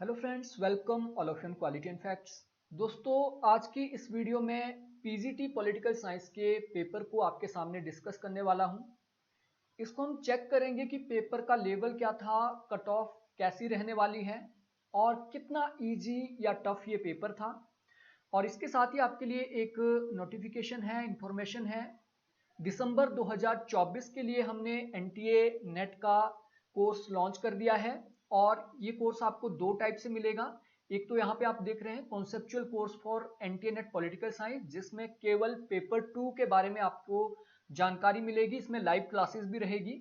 Hello friends, welcome all of you quality and facts. दोस्तों, आज की इस वीडियो में पीजीटी पॉलिटिकल साइंस के पेपर को आपके सामने डिस्कस करने वाला हूं। इसको हम चेक करेंगे कि पेपर का लेवल क्या था, कट ऑफ कैसी रहने वाली है और कितना इजी या टफ ये पेपर था। और इसके साथ ही आपके लिए एक नोटिफिकेशन है, इंफॉर्मेशन है। दिसंबर 2024 के लिए हमने एनटीए नेट का कोर्स लॉन्च कर दिया है और ये कोर्स आपको दो टाइप से मिलेगा। एक तो यहाँ पे आप देख रहे हैं conceptual course for NTA net political science, जिसमें केवल पेपर 2 के बारे में आपको जानकारी मिलेगी, इसमें लाइव क्लासेस भी रहेगी।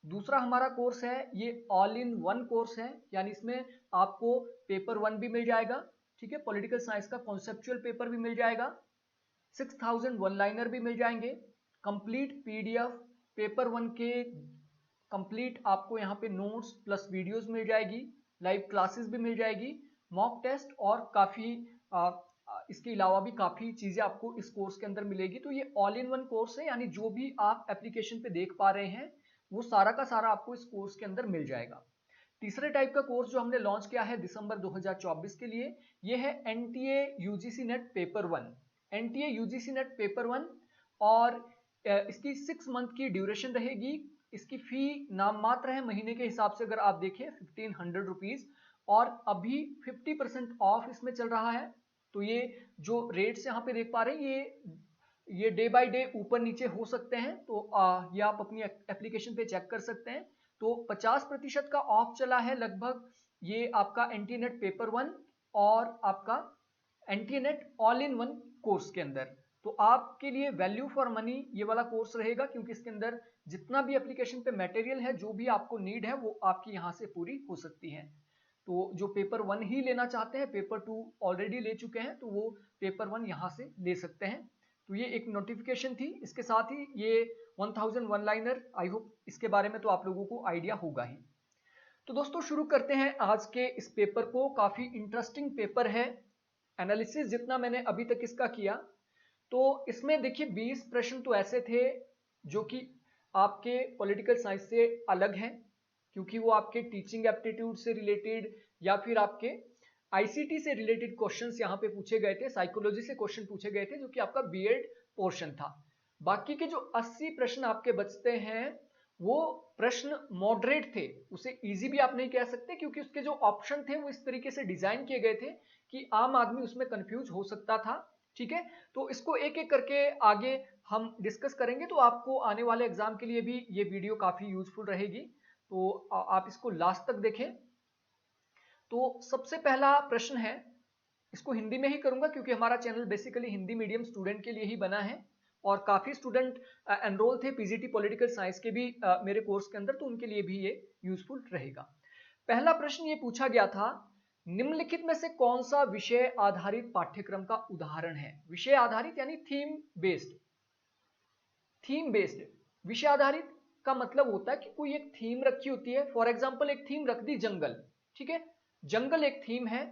दूसरा हमारा कोर्स है ये ऑल इन वन कोर्स है, यानी इसमें आपको पेपर 1 भी मिल जाएगा, ठीक है, पॉलिटिकल साइंस का कॉन्सेप्चुअल पेपर भी मिल जाएगा, 6000 वन लाइनर भी मिल जाएंगे, कंप्लीट पीडीएफ पेपर 1 के कंप्लीट आपको यहाँ पे नोट्स प्लस वीडियोस मिल जाएगी, लाइव क्लासेस भी मिल जाएगी, मॉक टेस्ट और काफ़ी इसके अलावा भी काफ़ी चीज़ें आपको इस कोर्स के अंदर मिलेगी। तो ये ऑल इन वन कोर्स है, यानी जो भी आप एप्लीकेशन पे देख पा रहे हैं वो सारा का सारा आपको इस कोर्स के अंदर मिल जाएगा। तीसरे टाइप का कोर्स जो हमने लॉन्च किया है दिसंबर 2024 के लिए, ये है NTA UGC net paper 1। NTA UGC net paper 1 और इसकी 6 मंथ की ड्यूरेशन रहेगी। इसकी फी नाम मात्र है, महीने के हिसाब से अगर आप देखें 1500 रुपीज, और अभी 50% ऑफ इसमें चल रहा है। तो ये जो रेट्स यहाँ पे देख पा रहे हैं ये डे बाय डे ऊपर नीचे हो सकते हैं, तो ये आप अपनी एप्लीकेशन पे चेक कर सकते हैं। तो 50% का ऑफ चला है लगभग, ये आपका एनटीनेट पेपर 1 और आपका एनटीनेट ऑल इन वन कोर्स के अंदर। तो आपके लिए वैल्यू फॉर मनी ये वाला कोर्स रहेगा, क्योंकि इसके अंदर जितना भी एप्लीकेशन पे मटेरियल है, जो भी आपको नीड है वो आपकी यहाँ से पूरी हो सकती है। तो जो पेपर 1 ही लेना चाहते हैं, पेपर 2 ऑलरेडी ले चुके हैं, तो वो पेपर 1 यहाँ से ले सकते हैं। तो ये एक नोटिफिकेशन थी, इसके साथ ही ये 1000 वन लाइनर, आई होप इसके बारे में तो आप लोगों को आइडिया होगा ही। तो दोस्तों शुरू करते हैं आज के इस पेपर को। काफी इंटरेस्टिंग पेपर है। एनालिसिस जितना मैंने अभी तक इसका किया, तो इसमें देखिए 20 प्रश्न तो ऐसे थे जो कि आपके पॉलिटिकल साइंस से अलग हैं, क्योंकि वो आपके टीचिंग एप्टीट्यूड से रिलेटेड या फिर आपके आईसीटी से रिलेटेड क्वेश्चंस यहाँ पे पूछे गए थे, साइकोलॉजी से क्वेश्चन पूछे गए थे, जो कि आपका बीएड पोर्शन था। बाकी के जो 80 प्रश्न आपके बचते हैं वो प्रश्न मॉडरेट थे, उसे इजी भी आप नहीं कह सकते, क्योंकि उसके जो ऑप्शन थे वो इस तरीके से डिजाइन किए गए थे कि आम आदमी उसमें कंफ्यूज हो सकता था। ठीक है, तो इसको एक एक करके आगे हम डिस्कस करेंगे, तो आपको आने वाले एग्जाम के लिए भी ये वीडियो काफी यूजफुल रहेगी। तो आप इसको लास्ट तक देखें। तो सबसे पहला प्रश्न है, इसको हिंदी में ही करूंगा क्योंकि हमारा channel basically Hindi medium student के लिए ही बना है और काफी स्टूडेंट एनरोल थे पीजीटी पॉलिटिकल साइंस के भी मेरे कोर्स के अंदर, तो उनके लिए भी ये यूजफुल रहेगा। पहला प्रश्न ये पूछा गया था, निम्नलिखित में से कौन सा विषय आधारित पाठ्यक्रम का उदाहरण है। विषय आधारित यानी थीम बेस्ड। थीम बेस्ड विषय आधारित का मतलब होता है कि कोई एक थीम रखी होती है। फॉर एग्जाम्पल एक थीम रख दी जंगल, ठीक है, जंगल एक थीम है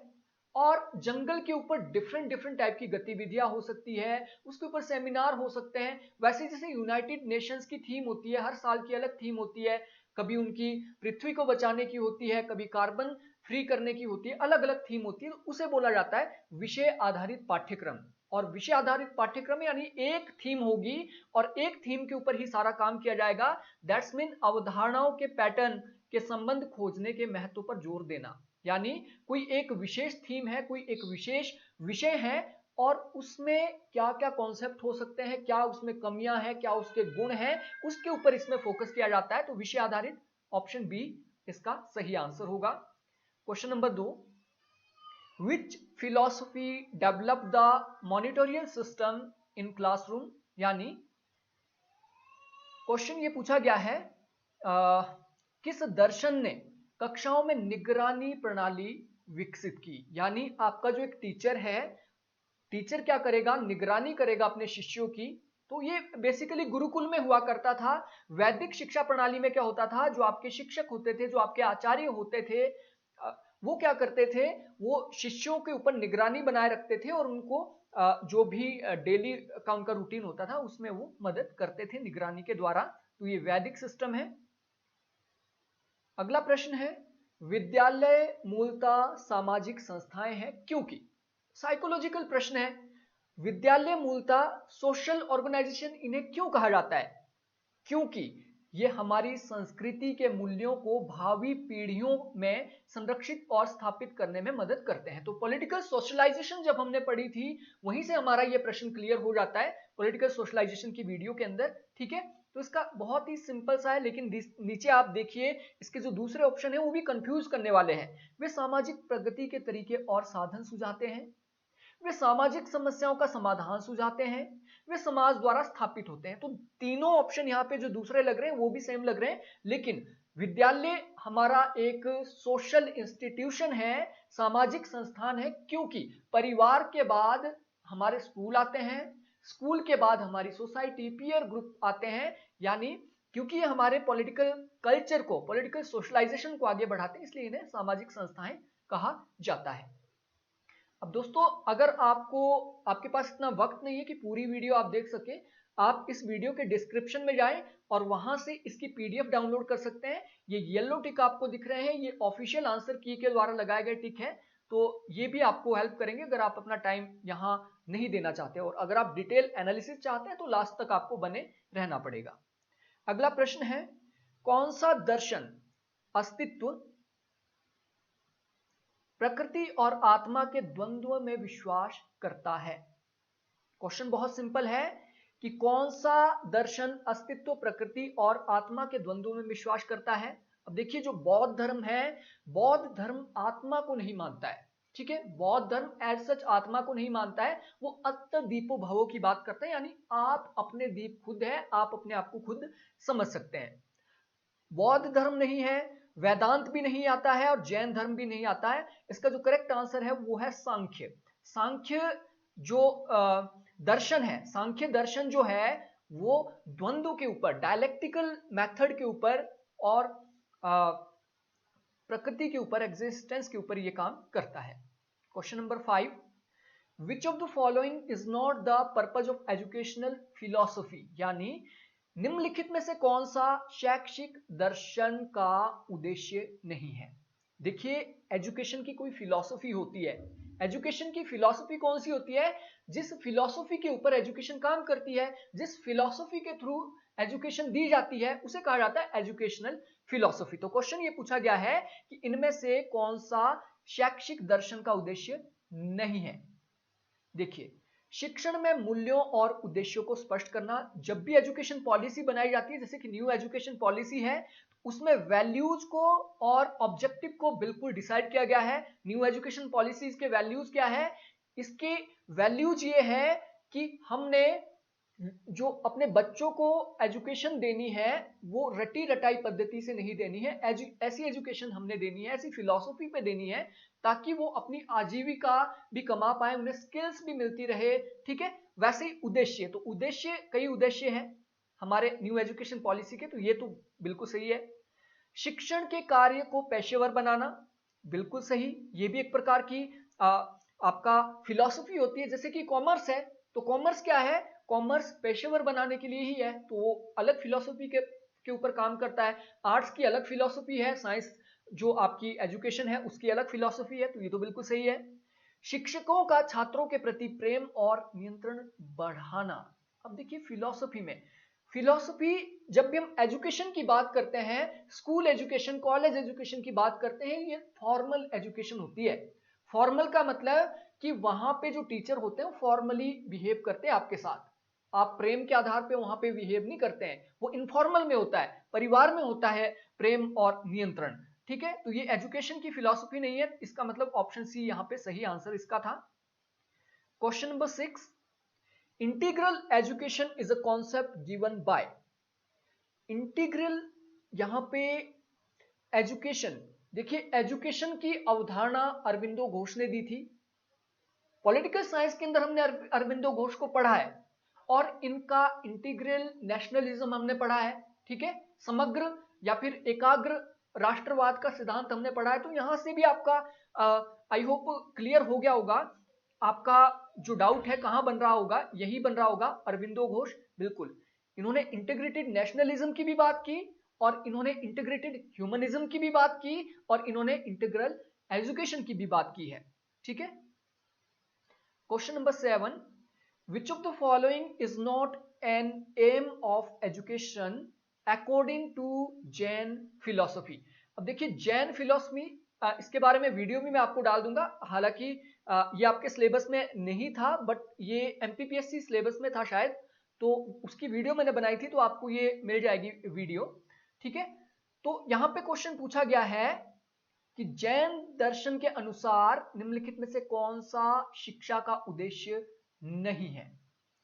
और जंगल के ऊपर डिफरेंट डिफरेंट टाइप की गतिविधियां हो सकती है, उसके ऊपर सेमिनार हो सकते हैं। वैसे जैसे यूनाइटेड नेशंस की थीम होती है, हर साल की अलग थीम होती है, कभी उनकी पृथ्वी को बचाने की होती है, कभी कार्बन फ्री करने की होती है, अलग अलग थीम होती है, तो उसे बोला जाता है विषय आधारित पाठ्यक्रम। और विषय आधारित पाठ्यक्रम यानी एक थीम होगी और एक थीम के ऊपर ही सारा काम किया जाएगा। दैट्स मीन अवधारणाओं के पैटर्न के संबंध खोजने के महत्व पर जोर देना, यानी कोई एक विशेष थीम है, कोई एक विशेष विषय है और उसमें क्या क्या कॉन्सेप्ट हो सकते हैं, क्या उसमें कमियां हैं, क्या उसके गुण हैं, उसके ऊपर इसमें फोकस किया जाता है। तो विषय आधारित ऑप्शन बी इसका सही आंसर होगा। Question number 2, which philosophy develop the monitorial system in classroom, यानी क्वेश्चन ये पूछा गया है किस दर्शन ने कक्षाओं में निगरानी प्रणाली विकसित की। यानी आपका जो एक टीचर है, टीचर क्या करेगा, निगरानी करेगा अपने शिष्यों की। तो ये बेसिकली गुरुकुल में हुआ करता था। वैदिक शिक्षा प्रणाली में क्या होता था, जो आपके शिक्षक होते थे, जो आपके आचार्य होते थे, वो क्या करते थे, वो शिष्यों के ऊपर निगरानी बनाए रखते थे और उनको जो भी डेली का उनका रूटीन होता था उसमें वो मदद करते थे निगरानी के द्वारा। तो ये वैदिक सिस्टम है। अगला प्रश्न है, विद्यालय मूलतः सामाजिक संस्थाएं हैं क्योंकि, साइकोलॉजिकल प्रश्न है, विद्यालय मूलतः सोशल ऑर्गेनाइजेशन इन्हें क्यों कहा जाता है? क्योंकि ये हमारी संस्कृति के मूल्यों को भावी पीढ़ियों में संरक्षित और स्थापित करने में मदद करते हैं। तो पॉलिटिकल सोशलाइजेशन जब हमने पढ़ी थी, वहीं से हमारा ये प्रश्न क्लियर हो जाता है पॉलिटिकल सोशलाइजेशन की वीडियो के अंदर। ठीक है, तो इसका बहुत ही सिंपल सा है, लेकिन नीचे आप देखिए इसके जो दूसरे ऑप्शन है वो भी कंफ्यूज करने वाले हैं। वे सामाजिक प्रगति के तरीके और साधन सुझाते हैं, वे सामाजिक समस्याओं का समाधान सुझाते हैं, वे समाज द्वारा स्थापित होते हैं। तो तीनों ऑप्शन यहाँ पे जो दूसरे लग रहे हैं वो भी सेम लग रहे हैं, लेकिन विद्यालय हमारा एक सोशल इंस्टीट्यूशन है, सामाजिक संस्थान है, क्योंकि परिवार के बाद हमारे स्कूल आते हैं, स्कूल के बाद हमारी सोसाइटी, पीयर ग्रुप आते हैं, यानी क्योंकि ये हमारे पॉलिटिकल कल्चर को, पॉलिटिकल सोशलाइजेशन को आगे बढ़ाते हैं, इसलिए इन्हें सामाजिक संस्थाएं कहा जाता है। अब दोस्तों, अगर आपके पास इतना वक्त नहीं है कि पूरी वीडियो आप देख सके, आप इस वीडियो के डिस्क्रिप्शन में जाएं और वहां से इसकी पीडीएफ डाउनलोड कर सकते हैं। ये येलो टिक आपको दिख रहे हैं, ये ऑफिशियल आंसर की के द्वारा लगाए गए टिक है, तो ये भी आपको हेल्प करेंगे अगर आप अपना टाइम यहाँ नहीं देना चाहते, और अगर आप डिटेल एनालिसिस चाहते हैं तो लास्ट तक आपको बने रहना पड़ेगा। अगला प्रश्न है, कौन सा दर्शन अस्तित्व, प्रकृति और आत्मा के द्वंद्व में विश्वास करता है? क्वेश्चन बहुत सिंपल है कि कौन सा दर्शन अस्तित्व, प्रकृति और आत्मा के द्वंद्व में विश्वास करता है। अब देखिए, जो बौद्ध धर्म है, बौद्ध धर्म आत्मा को नहीं मानता है। ठीक है, बौद्ध धर्म एज सच आत्मा को नहीं मानता है, वो अत्त दीपो भवो की बात करते हैं, यानी आप अपने दीप खुद है, आप अपने आप को खुद समझ सकते हैं। बौद्ध धर्म नहीं है, वेदांत भी नहीं आता है और जैन धर्म भी नहीं आता है। इसका जो करेक्ट आंसर है वो है सांख्य। सांख्य जो दर्शन है, सांख्य दर्शन जो है वो द्वंद्व के ऊपर, डायलेक्टिकल मेथड के ऊपर और प्रकृति के ऊपर, एग्जिस्टेंस के ऊपर ये काम करता है। Question number 5, which of the following is not the purpose of educational philosophy, यानी निम्नलिखित में से कौन सा शैक्षिक दर्शन का उद्देश्य नहीं है। देखिए, एजुकेशन की कोई फिलॉसफी होती है, एजुकेशन की फिलॉसफी कौन सी होती है? जिस फिलॉसफी के ऊपर एजुकेशन काम करती है, जिस फिलॉसफी के थ्रू एजुकेशन दी जाती है, उसे कहा जाता है एजुकेशनल फिलॉसफी। तो क्वेश्चन ये पूछा गया है कि इनमें से कौन सा शैक्षिक दर्शन का उद्देश्य नहीं है। देखिए, शिक्षण में मूल्यों और उद्देश्यों को स्पष्ट करना, जब भी एजुकेशन पॉलिसी बनाई जाती है, जैसे कि न्यू एजुकेशन पॉलिसी है, उसमें वैल्यूज को और ऑब्जेक्टिव को बिल्कुल डिसाइड किया गया है। न्यू एजुकेशन पॉलिसीज के वैल्यूज क्या है? इसके वैल्यूज ये है कि हमने जो अपने बच्चों को एजुकेशन देनी है वो रटी रटाई पद्धति से नहीं देनी है, ऐसी एजुकेशन हमने देनी है, ऐसी फिलॉसफी पे देनी है ताकि वो अपनी आजीविका भी कमा पाए, उन्हें स्किल्स भी मिलती रहे। ठीक है, वैसे ही उद्देश्य, तो उद्देश्य, कई उद्देश्य हैं हमारे न्यू एजुकेशन पॉलिसी के, तो ये तो बिल्कुल सही है। शिक्षण के कार्य को पेशेवर बनाना, बिल्कुल सही, ये भी एक प्रकार की आपका फिलॉसफी होती है। जैसे कि कॉमर्स है, तो कॉमर्स क्या है? कॉमर्स पेशेवर बनाने के लिए ही है, तो वो अलग फिलॉसफी के ऊपर काम करता है। आर्ट्स की अलग फिलॉसफी है, साइंस जो आपकी एजुकेशन है उसकी अलग फिलॉसफी है, तो ये तो बिल्कुल सही है। शिक्षकों का छात्रों के प्रति प्रेम और नियंत्रण बढ़ाना। अब देखिए, फिलॉसफी में, फिलॉसफी जब भी हम एजुकेशन की बात करते हैं, स्कूल एजुकेशन, कॉलेज एजुकेशन की बात करते हैं, ये फॉर्मल एजुकेशन होती है। फॉर्मल का मतलब कि वहां पे जो टीचर होते हैं वो फॉर्मली बिहेव करते हैं आपके साथ, आप प्रेम के आधार पे वहां पे बिहेव नहीं करते हैं, वो इनफॉर्मल में होता है, परिवार में होता है प्रेम और नियंत्रण। ठीक है, तो ये एजुकेशन की फिलॉसफी नहीं है, इसका मतलब ऑप्शन सी यहां पे सही आंसर इसका था। Question number 6, integral education is a concept given by. Integral, यहां पे एजुकेशन, देखिए एजुकेशन की अवधारणा अरविंदो घोष ने दी थी। पॉलिटिकल साइंस के अंदर हमने अरविंदो घोष को पढ़ा है, और इनका इंटीग्रल नेशनलिज्म हमने पढ़ा है। ठीक है, समग्र या फिर एकाग्र राष्ट्रवाद का सिद्धांत हमने पढ़ा है। तो यहां से भी आपका आई होप क्लियर हो गया होगा, आपका जो डाउट है कहां बन रहा होगा, यही बन रहा होगा, अरविंदो घोष। बिल्कुल, इन्होंने इंटीग्रेटेड नेशनलिज्म की भी बात की और इन्होंने इंटीग्रेटेड ह्यूमनिज्म की भी बात की और इन्होंने इंटीग्रल एजुकेशन की भी बात की है। ठीक है। Question number 7, which of the following is not an aim of education according to Jain philosophy. अब देखिए जैन फिलॉसफी, इसके बारे में वीडियो भी मैं आपको डाल दूंगा, हालांकि ये आपके सिलेबस में नहीं था बट ये एमपीपीएससी सिलेबस में था शायद, तो उसकी वीडियो मैंने बनाई थी, तो आपको ये मिल जाएगी वीडियो। ठीक है। तो यहां पे क्वेश्चन पूछा गया है कि जैन दर्शन के अनुसार निम्नलिखित में से कौन सा शिक्षा का उद्देश्य नहीं है।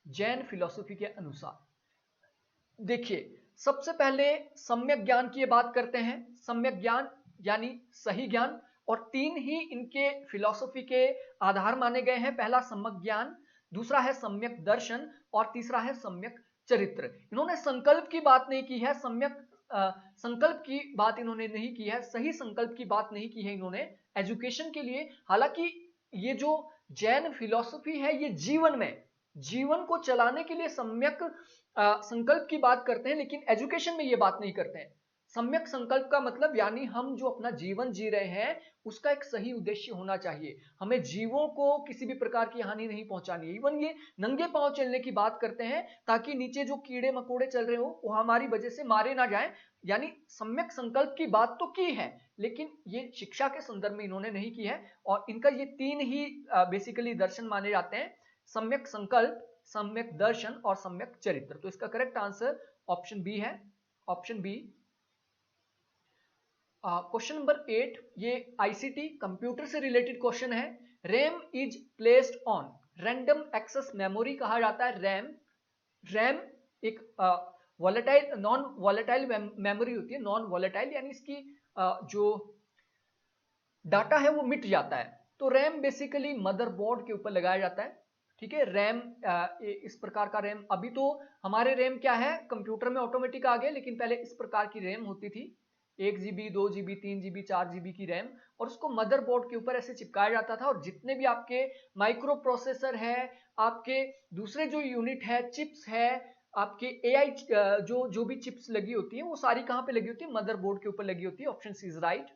जैन फिलॉसफी के अनुसार देखिए, सबसे पहले सम्यक ज्ञान की बात करते हैं। सम्यक ज्ञान यानी सही ज्ञान, और 3 ही इनके फिलॉसफी के आधार माने गए हैं। पहला सम्यक ज्ञान, दूसरा है सम्यक दर्शन और तीसरा है सम्यक चरित्र। इन्होंने संकल्प की बात नहीं की है, सम्यक संकल्प की बात इन्होंने नहीं की है, सही संकल्प की बात नहीं की है इन्होंने एजुकेशन के लिए। हालांकि ये जो जैन फिलॉसफी है ये जीवन को चलाने के लिए सम्यक संकल्प की बात करते हैं, लेकिन एजुकेशन में ये बात नहीं करते हैं। सम्यक संकल्प का मतलब यानी हम जो अपना जीवन जी रहे हैं उसका एक सही उद्देश्य होना चाहिए, हमें जीवों को किसी भी प्रकार की हानि नहीं पहुंचानी है। इवन ये नंगे पांव चलने की बात करते हैं ताकि नीचे जो कीड़े मकोड़े चल रहे हो वो हमारी वजह से मारे ना जाएं। यानी सम्यक संकल्प की बात तो की है, लेकिन ये शिक्षा के संदर्भ में इन्होंने नहीं की है। और इनका ये 3 ही बेसिकली दर्शन माने जाते हैं, सम्यक संकल्प, सम्यक दर्शन और सम्यक चरित्र। तो इसका करेक्ट आंसर ऑप्शन बी है, ऑप्शन बी। क्वेश्चन नंबर 8, ये आईसीटी कंप्यूटर से रिलेटेड क्वेश्चन है। RAM is placed on random access memory कहा जाता है। रैम एक वॉलेटाइल, नॉन वॉलेटाइल मेमोरी होती है। नॉन वॉलेटाइल यानी इसकी जो डाटा है वो मिट जाता है। तो रैम बेसिकली मदरबोर्ड के ऊपर लगाया जाता है। ठीक है। रैम इस प्रकार का रैम, अभी तो हमारे रैम क्या है कंप्यूटर में ऑटोमेटिक आ गए, लेकिन पहले इस प्रकार की रैम होती थी, 1 GB 2 GB 3 GB 4 GB की रैम, और उसको मदरबोर्ड के ऊपर ऐसे चिपकाया जाता था। और जितने भी आपके माइक्रो प्रोसेसर है, आपके दूसरे जो यूनिट है, चिप्स है, आपके एआई जो भी चिप्स लगी होती है वो सारी कहां पे लगी होती है, मदरबोर्ड के ऊपर लगी होती है। Option C is right.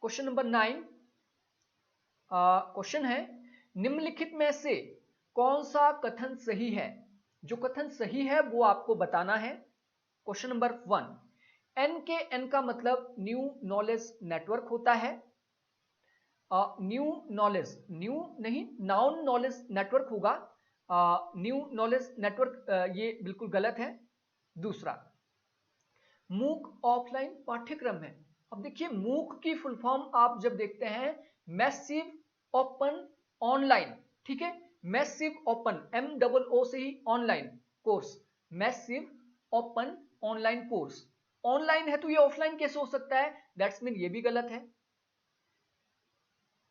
Question number 9, question है निम्नलिखित में से कौन सा कथन सही है। जो कथन सही है वो आपको बताना है। क्वेश्चन नंबर 1, एन के एन का मतलब न्यू नॉलेज नेटवर्क होता है। न्यू नॉलेज, न्यू नहीं नाउन नॉलेज नेटवर्क होगा। न्यू नॉलेज नेटवर्क ये बिल्कुल गलत है। दूसरा, मूक ऑफलाइन पाठ्यक्रम है। अब देखिए मूक की फुल फॉर्म आप जब देखते हैं, मैसिव ओपन ऑनलाइन। ठीक है। मैसिव ओपन, MOO से ही online course, massive open online course. Online है तो ये ऑफलाइन कैसे हो सकता है, दैट्स मीन ये भी गलत है।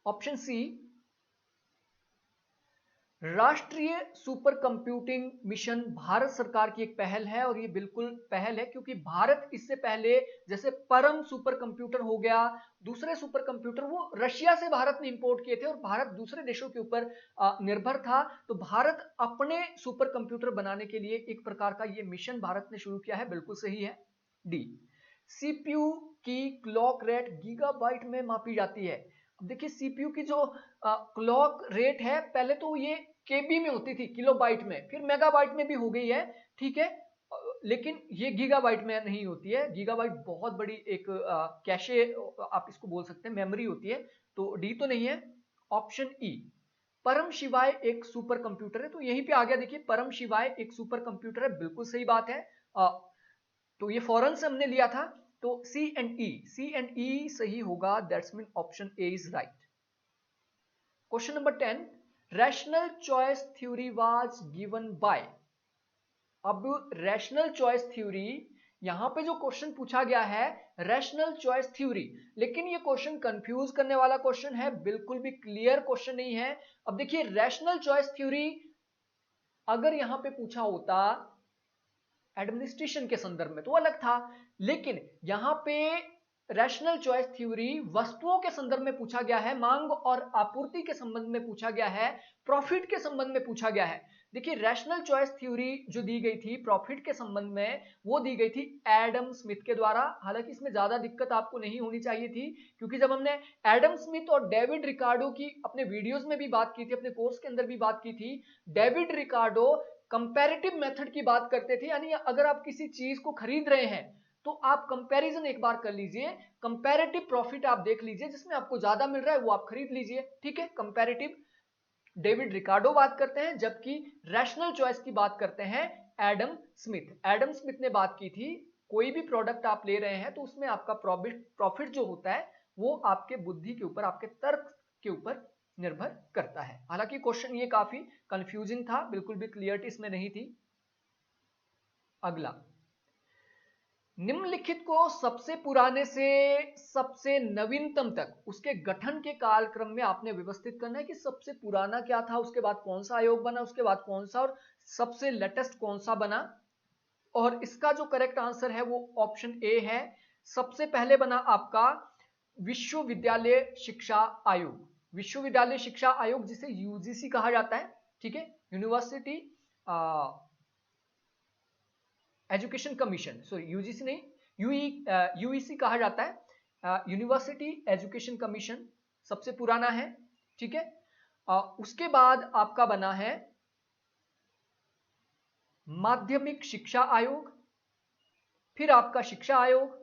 ऑप्शन सी, राष्ट्रीय सुपर कंप्यूटिंग मिशन भारत सरकार की एक पहल है, और ये बिल्कुल पहल है क्योंकि भारत इससे पहले जैसे परम सुपर कंप्यूटर हो गया, दूसरे सुपर कंप्यूटर वो रशिया से भारत ने इंपोर्ट किए थे और भारत दूसरे देशों के ऊपर निर्भर था। तो भारत अपने सुपर कंप्यूटर बनाने के लिए एक प्रकार का ये मिशन भारत ने शुरू किया है। बिल्कुल सही है डी। सीपीयू की क्लॉक रेट गीगाबाइट में मापी जाती है। अब देखिए सीपीयू की जो क्लॉक रेट है, पहले तो ये केबी में होती थी, किलोबाइट में, फिर मेगाबाइट में भी हो गई है। ठीक है। लेकिन ये गीगाबाइट में नहीं होती है। गीगाबाइट बहुत बड़ी एक कैशे आप इसको बोल सकते हैं, मेमोरी होती है। तो डी तो नहीं है। ऑप्शन ई, परम शिवाय एक सुपर कंप्यूटर है। तो यहीं पे आ गया, देखिए परम शिवाय एक सुपर कंप्यूटर है, बिल्कुल सही बात है। तो ये फॉरन से हमने लिया था, तो सी एंड ई सही होगा, that's mean option A is right. Question number 10, rational choice theory was given by. अब रैशनल चॉइस थ्योरी, यहां पे जो क्वेश्चन पूछा गया है रैशनल चॉइस थ्योरी, लेकिन ये क्वेश्चन कंफ्यूज करने वाला क्वेश्चन है, बिल्कुल भी क्लियर क्वेश्चन नहीं है। अब देखिए रैशनल चॉइस थ्योरी अगर यहां पे पूछा होता एडमिनिस्ट्रेशन के संदर्भ में तो अलग था, लेकिन यहां पे रैशनल चॉइस थ्योरी वस्तुओं के संदर्भ में पूछा गया है, मांग और आपूर्ति के संबंध में पूछा गया है, प्रॉफिट के संबंध में पूछा गया है। देखिए रैशनल चॉइस थ्योरी जो दी गई थी प्रॉफिट के संबंध में, वो दी गई थी एडम स्मिथ के द्वारा। हालांकि इसमें ज्यादा दिक्कत आपको नहीं होनी चाहिए थी, क्योंकि जब हमने एडम स्मिथ और डेविड रिकार्डो की अपने वीडियोस में भी बात की थी, अपने कोर्स के अंदर भी बात की थी, डेविड रिकार्डो कंपैरेटिव मेथड की बात करते थे। यानी अगर आप किसी चीज को खरीद रहे हैं तो आप कंपैरिजन एक बार कर लीजिए, कंपैरेटिव प्रॉफिट आप देख लीजिए, जिसमें आपको ज्यादा मिल रहा है वो आप खरीद लीजिए, ठीक है। कंपैरेटिव डेविड रिकार्डो बात करते हैं, जबकि रैशनल चॉइस की बात करते हैं एडम स्मिथ। एडम स्मिथ ने बात की थी कोई भी प्रोडक्ट आप ले रहे हैं तो उसमें आपका प्रॉफिट जो होता है वो आपके बुद्धि के ऊपर, आपके तर्क के ऊपर निर्भर करता है। हालांकि क्वेश्चन ये काफी कंफ्यूजिंग था, बिल्कुल भी क्लियरिटी इसमें नहीं थी। अगला, निम्नलिखित को सबसे पुराने से सबसे नवीनतम तक उसके गठन के कालक्रम में आपने व्यवस्थित करना है कि सबसे पुराना क्या था, उसके बाद कौन सा आयोग बना, उसके बाद कौन सा, और सबसे लेटेस्ट कौन सा बना। और इसका जो करेक्ट आंसर है वो ऑप्शन ए है। सबसे पहले बना आपका विश्वविद्यालय शिक्षा आयोग। विश्वविद्यालय शिक्षा आयोग जिसे यूजीसी कहा जाता है, ठीक है, university education commission, sorry UGC नहीं, यूईसी कहा जाता है, यूनिवर्सिटी एजुकेशन कमीशन सबसे पुराना है, ठीक है। उसके बाद आपका बना है माध्यमिक शिक्षा आयोग, फिर आपका शिक्षा आयोग,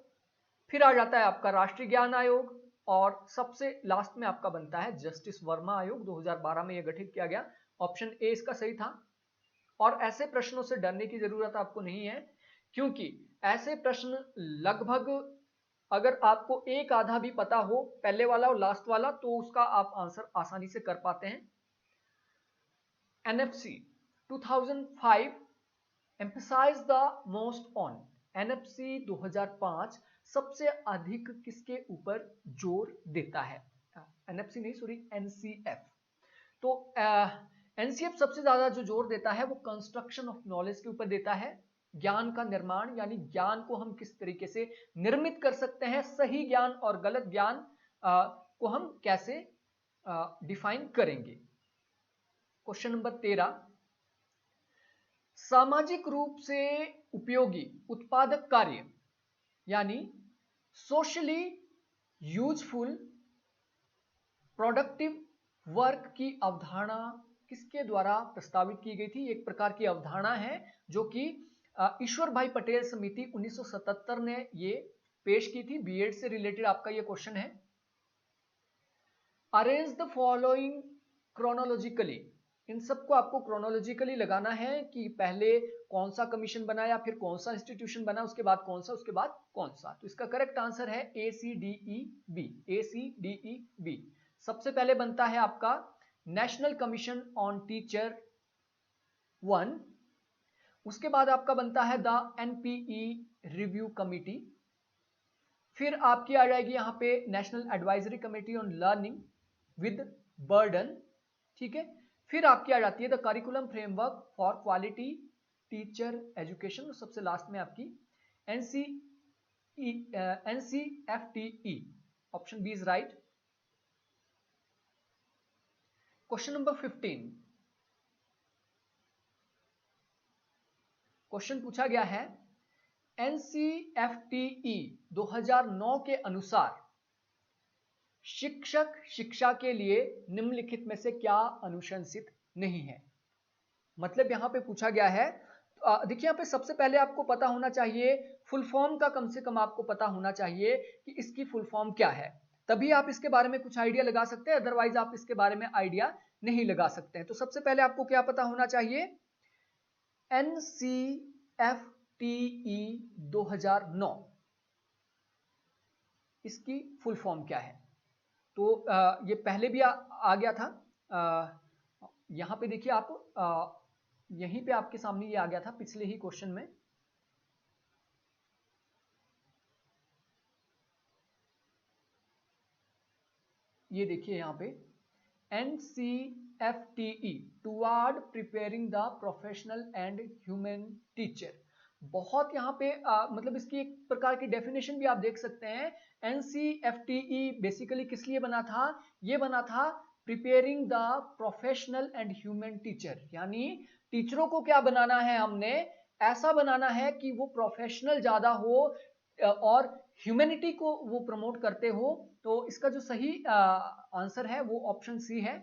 फिर आ जाता है आपका राष्ट्रीय ज्ञान आयोग, और सबसे लास्ट में आपका बनता है जस्टिस वर्मा आयोग। 2012 में यह गठित किया गया। ऑप्शन ए इसका सही था। और ऐसे प्रश्नों से डरने की जरूरत आपको नहीं है, क्योंकि ऐसे प्रश्न लगभग, अगर आपको एक आधा भी पता हो, पहले वाला और लास्ट वाला, तो उसका आप आंसर आसानी से कर पाते हैं। NFC 2005 emphasize the most on, NFC 2005 सबसे अधिक किसके ऊपर जोर देता है? एनएफसी नहीं, सॉरी, एनसीएफ। तो एनसीएफ सबसे ज्यादा जो जोर देता है वो कंस्ट्रक्शन ऑफ नॉलेज के ऊपर देता है। ज्ञान का निर्माण, यानी ज्ञान को हम किस तरीके से निर्मित कर सकते हैं, सही ज्ञान और गलत ज्ञान को हम कैसे डिफाइन करेंगे। क्वेश्चन नंबर 13, सामाजिक रूप से उपयोगी उत्पादक कार्य यानी सोशली यूजफुल प्रोडक्टिव वर्क की अवधारणा किसके द्वारा प्रस्तावित की गई थी? एक प्रकार की अवधारणा है जो कि ईश्वर भाई पटेल समिति 1977 ने ये पेश की थी। बीएड से रिलेटेड आपका ये क्वेश्चन है। अरेंज द फॉलोइंग क्रोनोलॉजिकली, इन सबको आपको क्रोनोलॉजिकली लगाना है कि पहले कौन सा कमीशन बना या फिर कौन सा इंस्टीट्यूशन बना, उसके बाद कौन सा, उसके बाद कौन सा। तो इसका करेक्ट आंसर है ACDEB। ACDEB सबसे पहले बनता है आपका नेशनल कमीशन ऑन टीचर 1, उसके बाद आपका बनता है द NPE रिव्यू कमिटी, फिर आपकी आ जाएगी यहां पे national advisory committee on learning with burden, ठीक है। फिर आपकी आ जाती है the curriculum framework for quality teacher education, और सबसे लास्ट में आपकी NCFTE। Option B is right. Question number 15, question पूछा गया है NCFTE 2009 के अनुसार शिक्षक शिक्षा के लिए निम्नलिखित में से क्या अनुशंसित नहीं है। मतलब यहां पे पूछा गया है, देखिए यहां पे सबसे पहले आपको पता होना चाहिए, फुल फॉर्म का कम से कम आपको पता होना चाहिए कि इसकी फुल फॉर्म क्या है, तभी आप इसके बारे में कुछ आइडिया लगा सकते हैं, अदरवाइज आप इसके बारे में आइडिया नहीं लगा सकते हैं। तो सबसे पहले आपको क्या पता होना चाहिए? NCFTE 2009 इसकी फुल फॉर्म क्या है? तो ये पहले भी आ गया था। यहां पे देखिए आप, यहीं पे आपके सामने ये आ गया था पिछले ही क्वेश्चन में। ये देखिए यहां पे NCFTE toward preparing the professional and human teacher. बहुत यहां पे मतलब इसकी एक प्रकार की डेफिनेशन भी आप देख सकते हैं। NCFTE बेसिकली किस लिए बना था? ये बना था preparing the professional and human teacher, यानी टीचरों को क्या बनाना है, हमने ऐसा बनाना है कि वो प्रोफेशनल ज्यादा हो और ह्यूमैनिटी को वो प्रमोट करते हो। तो इसका जो सही आंसर है वो ऑप्शन सी है।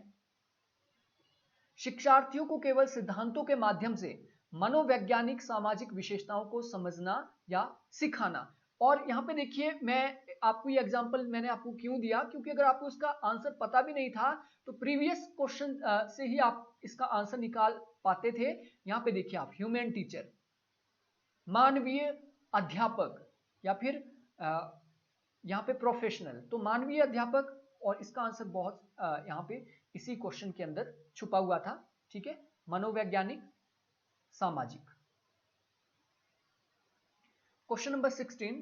शिक्षार्थियों को केवल सिद्धांतों के माध्यम से मनोवैज्ञानिक सामाजिक विशेषताओं को समझना या सिखाना। और यहां पे देखिए, मैं आपको ये एग्जांपल मैंने आपको क्यों दिया, क्योंकि अगर आपको इसका आंसर पता भी नहीं था तो प्रीवियस क्वेश्चन से ही आप इसका आंसर निकाल पाते थे। यहां पे देखिए आप ह्यूमन टीचर, मानवीय अध्यापक, या फिर यहाँ पे प्रोफेशनल, तो मानवीय अध्यापक, और इसका आंसर बहुत यहाँ पे इसी क्वेश्चन के अंदर छुपा हुआ था। ठीक है, मनोवैज्ञानिक सामाजिक। Question number 16,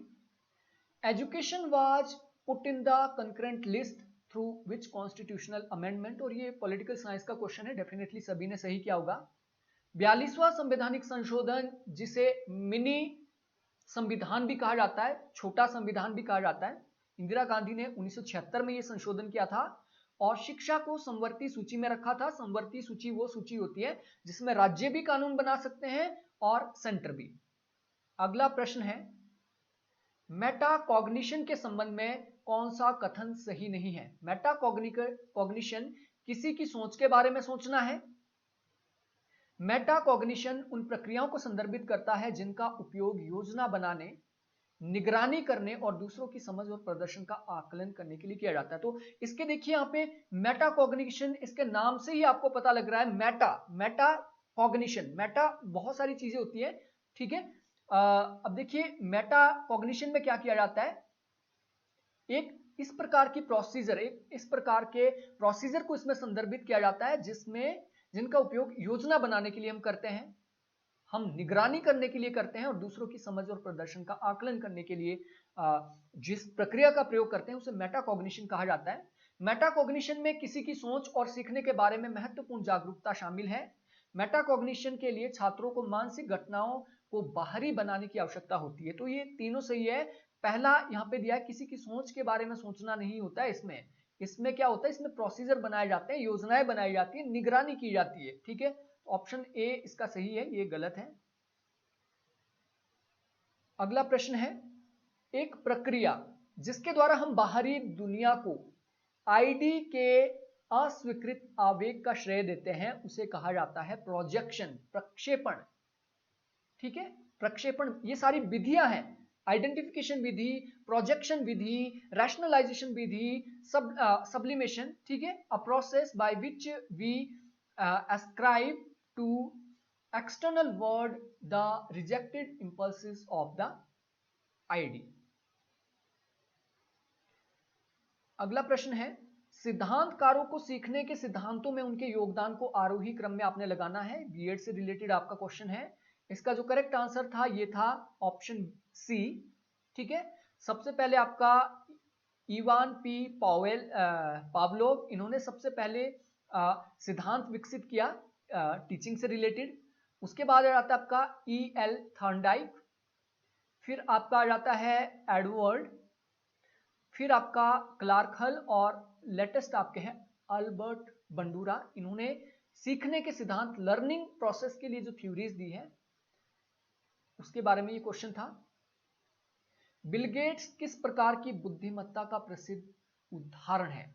education was put in the concurrent list through which constitutional amendment. और ये पॉलिटिकल साइंस का क्वेश्चन है, डेफिनेटली सभी ने सही किया होगा। 42वां संवैधानिक संशोधन, जिसे मिनी संविधान भी कहा जाता है, छोटा संविधान भी कहा जाता है, इंदिरा गांधी ने 1976 में यह संशोधन किया था और शिक्षा को समवर्ती सूची में रखा था। समवर्ती सूची वो सूची होती है जिसमें राज्य भी कानून बना सकते हैं और सेंटर भी। अगला प्रश्न है, मेटा कॉग्निशन के संबंध में कौन सा कथन सही नहीं है? मेटा कॉग्निशन किसी की सोच के बारे में सोचना है। मेटाकॉग्निशन उन प्रक्रियाओं को संदर्भित करता है जिनका उपयोग योजना बनाने, निगरानी करने और दूसरों की समझ और प्रदर्शन का आकलन करने के लिए किया जाता है। तो इसके देखिए यहाँ पे मेटाकॉग्निशन, इसके नाम से ही आपको पता लग रहा है मेटाकॉग्निशन। मेटा बहुत सारी चीजें होती है, ठीक है। अब देखिए मेटाकॉग्निशन में क्या किया जाता है, एक इस प्रकार की प्रोसीजर, एक इस प्रकार के प्रोसीजर को इसमें संदर्भित किया जाता है जिनका उपयोग योजना बनाने के लिए हम करते हैं, हम निगरानी करने के लिए करते हैं और दूसरों की समझ और प्रदर्शन का आकलन करने के लिए जिस प्रक्रिया का प्रयोग करते हैं उसे मेटाकॉग्निशन कहा जाता है। मेटाकॉग्निशन में किसी की सोच और सीखने के बारे में महत्वपूर्ण जागरूकता शामिल है। मेटाकॉग्निशन के लिए छात्रों को मानसिक घटनाओं को बाहरी बनाने की आवश्यकता होती है। तो ये तीनों सही है। पहला यहाँ पे दिया है, किसी की सोच के बारे में सोचना नहीं होता है इसमें क्या होता है, इसमें प्रोसीजर बनाए जाते हैं, योजनाएं बनाई जाती है, निगरानी की जाती है। ठीक है, ऑप्शन ए इसका सही है, ये गलत है। अगला प्रश्न है, एक प्रक्रिया जिसके द्वारा हम बाहरी दुनिया को आईडी के अस्वीकृत आवेग का श्रेय देते हैं उसे कहा जाता है प्रोजेक्शन, प्रक्षेपण। ठीक है, प्रक्षेपण, ये सारी विधियां हैं, आइडेंटिफिकेशन विधि, प्रोजेक्शन विधि, रैशनलाइजेशन विधि, सब्लिमेशन। ठीक है, a process by which we ascribe to external world the rejected impulses of the ID। अगला प्रश्न है, सिद्धांतकारों को सीखने के सिद्धांतों में उनके योगदान को आरोही क्रम में आपने लगाना है। बीएड से रिलेटेड आपका क्वेश्चन है। इसका जो करेक्ट आंसर था ये था ऑप्शन सी। ठीक है, सबसे पहले आपका इवान पी पावलोव, इन्होंने सबसे पहले सिद्धांत विकसित किया टीचिंग से रिलेटेड। उसके बाद आ जाता है आपका E.L. थॉर्नडाइक, फिर आपका आ जाता है एडवर्ड, फिर आपका क्लार्क हल और लेटेस्ट आपके हैं अल्बर्ट बंडूरा। इन्होंने सीखने के सिद्धांत, लर्निंग प्रोसेस के लिए जो थ्योरीज दी है उसके बारे में ये क्वेश्चन था। बिल गेट्स किस प्रकार की बुद्धिमत्ता का प्रसिद्ध उदाहरण है?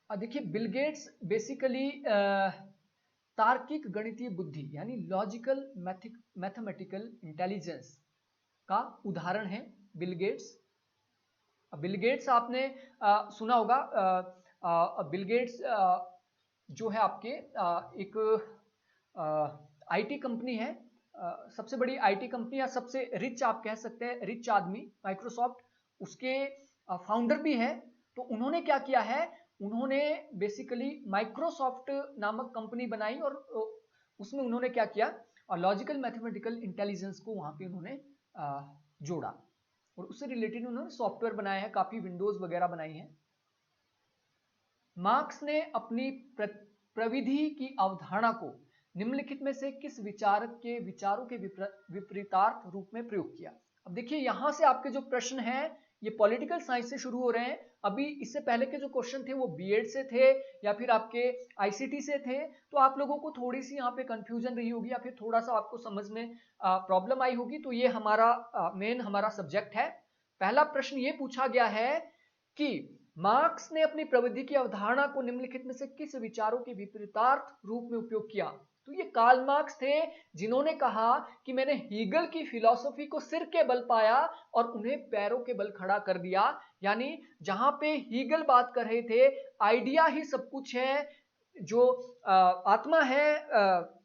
देखिए, बिल गेट्स बेसिकली तार्किक गणितीय बुद्धि यानी लॉजिकल मैथमेटिकल इंटेलिजेंस का उदाहरण है बिल गेट्स। बिल गेट्स आपने सुना होगा, बिल गेट्स जो है आपके एक आईटी कंपनी है, सबसे बड़ी आईटी कंपनी या सबसे रिच आप कह सकते हैं, रिच आदमी, माइक्रोसॉफ्ट, उसके फाउंडर भी है। तो उन्होंने क्या किया है, उन्होंने बेसिकली माइक्रोसॉफ्ट नामक कंपनी बनाई और उसमें उन्होंने क्या किया, लॉजिकल मैथमेटिकल इंटेलिजेंस को वहां पे उन्होंने जोड़ा और उससे रिलेटेड उन्होंने सॉफ्टवेयर बनाया है, काफी विंडोज वगैरह बनाई है। मार्क्स ने अपनी प्रविधि की अवधारणा को निम्नलिखित में से किस विचारक के विचारों के विपरीतार्थ रूप में प्रयोग किया? अब देखिए, यहां से आपके जो प्रश्न है ये पॉलिटिकल साइंस से शुरू हो रहे हैं। अभी इससे पहले के जो क्वेश्चन थे वो बीएड से थे या फिर आपके आईसीटी से थे, तो आप लोगों को थोड़ी सी यहाँ पे कंफ्यूजन रही होगी या फिर थोड़ा सा आपको समझ में प्रॉब्लम आई होगी। तो ये हमारा मेन हमारा सब्जेक्ट है। पहला प्रश्न ये पूछा गया है कि मार्क्स ने अपनी प्रवृत्ति की अवधारणा को निम्नलिखित में से किस विचारों के विपरीतार्थ रूप में उपयोग किया। तो ये कार्ल मार्क्स थे जिन्होंने कहा कि मैंने हीगल की फिलॉसफी को सिर के बल पाया और उन्हें पैरों के बल खड़ा कर दिया। यानी जहां पे हीगल बात कर रहे थे आइडिया ही सब कुछ है, जो आत्मा है,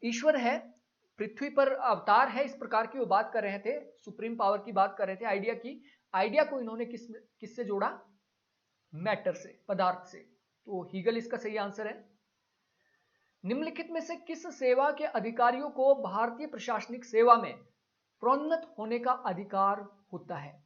ईश्वर है, पृथ्वी पर अवतार है, इस प्रकार की वो बात कर रहे थे, सुप्रीम पावर की बात कर रहे थे, आइडिया की। आइडिया को इन्होंने किससे जोड़ा? मैटर से, पदार्थ से। तो हीगल इसका सही आंसर है। निम्नलिखित में से किस सेवा के अधिकारियों को भारतीय प्रशासनिक सेवा में प्रोन्नत होने का अधिकार होता है?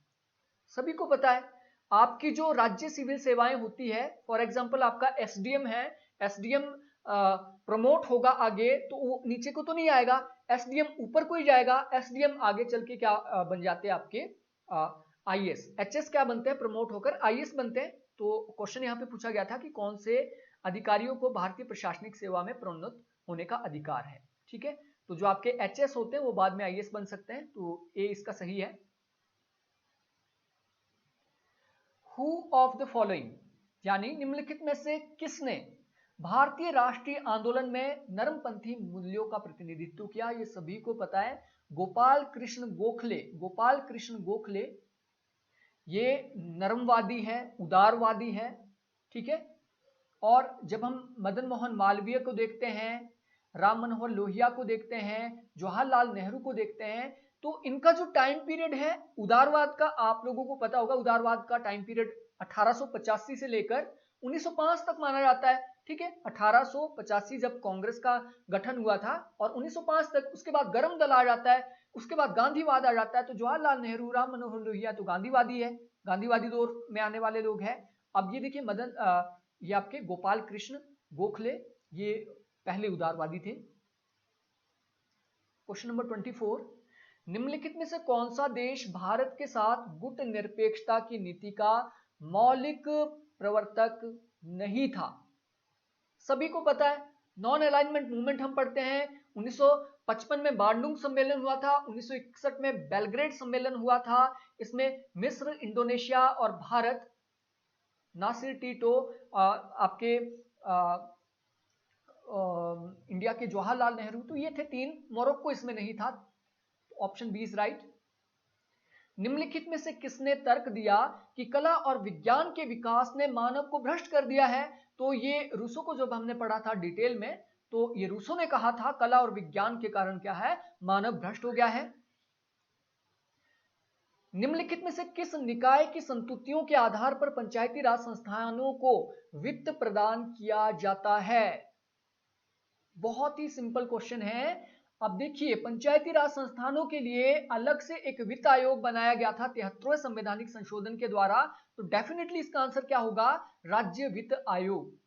सभी को पता है आपकी जो राज्य सिविल सेवाएं होती है, फॉर एग्जांपल आपका एसडीएम है, एसडीएम प्रमोट होगा आगे तो वो नीचे को तो नहीं आएगा, एसडीएम ऊपर को ही जाएगा। एसडीएम आगे चल के क्या बन जाते हैं आपके आईएएस, एचएस क्या बनते हैं, प्रमोट होकर आईएएस बनते हैं। तो क्वेश्चन यहाँ पे पूछा गया था कि कौन से अधिकारियों को भारतीय प्रशासनिक सेवा में प्रोन्नत होने का अधिकार है। ठीक है, तो जो आपके एचएस होते हैं वो बाद में आईएएस बन सकते हैं। तो ए इसका सही है। हु ऑफ द फॉलोइंग, यानी निम्नलिखित में से किसने भारतीय राष्ट्रीय आंदोलन में नरमपंथी मूल्यों का प्रतिनिधित्व किया? ये सभी को पता है, गोपाल कृष्ण गोखले। गोपाल कृष्ण गोखले ये नरमवादी है, उदारवादी है। ठीक है, और जब हम मदन मोहन मालवीय को देखते हैं, राम मनोहर लोहिया को देखते हैं, जवाहरलाल नेहरू को देखते हैं, तो इनका जो टाइम पीरियड है उदारवाद का, आप लोगों को पता होगा उदारवाद का टाइम पीरियड 1885 से लेकर 1905 तक माना जाता है। ठीक है, 1885 जब कांग्रेस का गठन हुआ था और 1905 तक, उसके बाद गरम दल आ जाता है, उसके बाद गांधीवाद आ जाता है। तो जवाहरलाल नेहरू, राम मनोहर लोहिया तो गांधीवादी है, गांधीवादी दौर में आने वाले लोग हैं। अब ये देखिए ये आपके गोपाल कृष्ण गोखले ये पहले उदारवादी थे। क्वेश्चन नंबर 24, निम्नलिखित में से कौन सा देश भारत के साथ गुट निरपेक्षता की नीति का मौलिक प्रवर्तक नहीं था? सभी को पता है, नॉन अलाइनमेंट मूवमेंट हम पढ़ते हैं। 1955 में बांडुंग सम्मेलन हुआ था, 1961 में बेलग्रेड सम्मेलन हुआ था। इसमें मिस्र, इंडोनेशिया और भारत, नासिर टीटो, आपके इंडिया के जवाहरलाल नेहरू, तो ये थे तीन। मोरक्को इसमें नहीं था। Option B is right. निम्नलिखित में से किसने तर्क दिया कि कला और विज्ञान के विकास ने मानव को भ्रष्ट कर दिया है? तो ये रूसो को जब हमने पढ़ा था डिटेल में, तो ये रूसो ने कहा था कला और विज्ञान के कारण क्या है, मानव भ्रष्ट हो गया है। निम्नलिखित में से किस निकाय की संतुतियों के आधार पर पंचायती राज संस्थानों को वित्त प्रदान किया जाता है? बहुत ही सिंपल क्वेश्चन है। अब देखिए, पंचायती राज संस्थानों के लिए अलग से एक वित्त आयोग बनाया गया था 73वें संवैधानिक संशोधन के द्वारा। तो डेफिनेटली इसका आंसर क्या होगा? राज्य वित्त आयोग।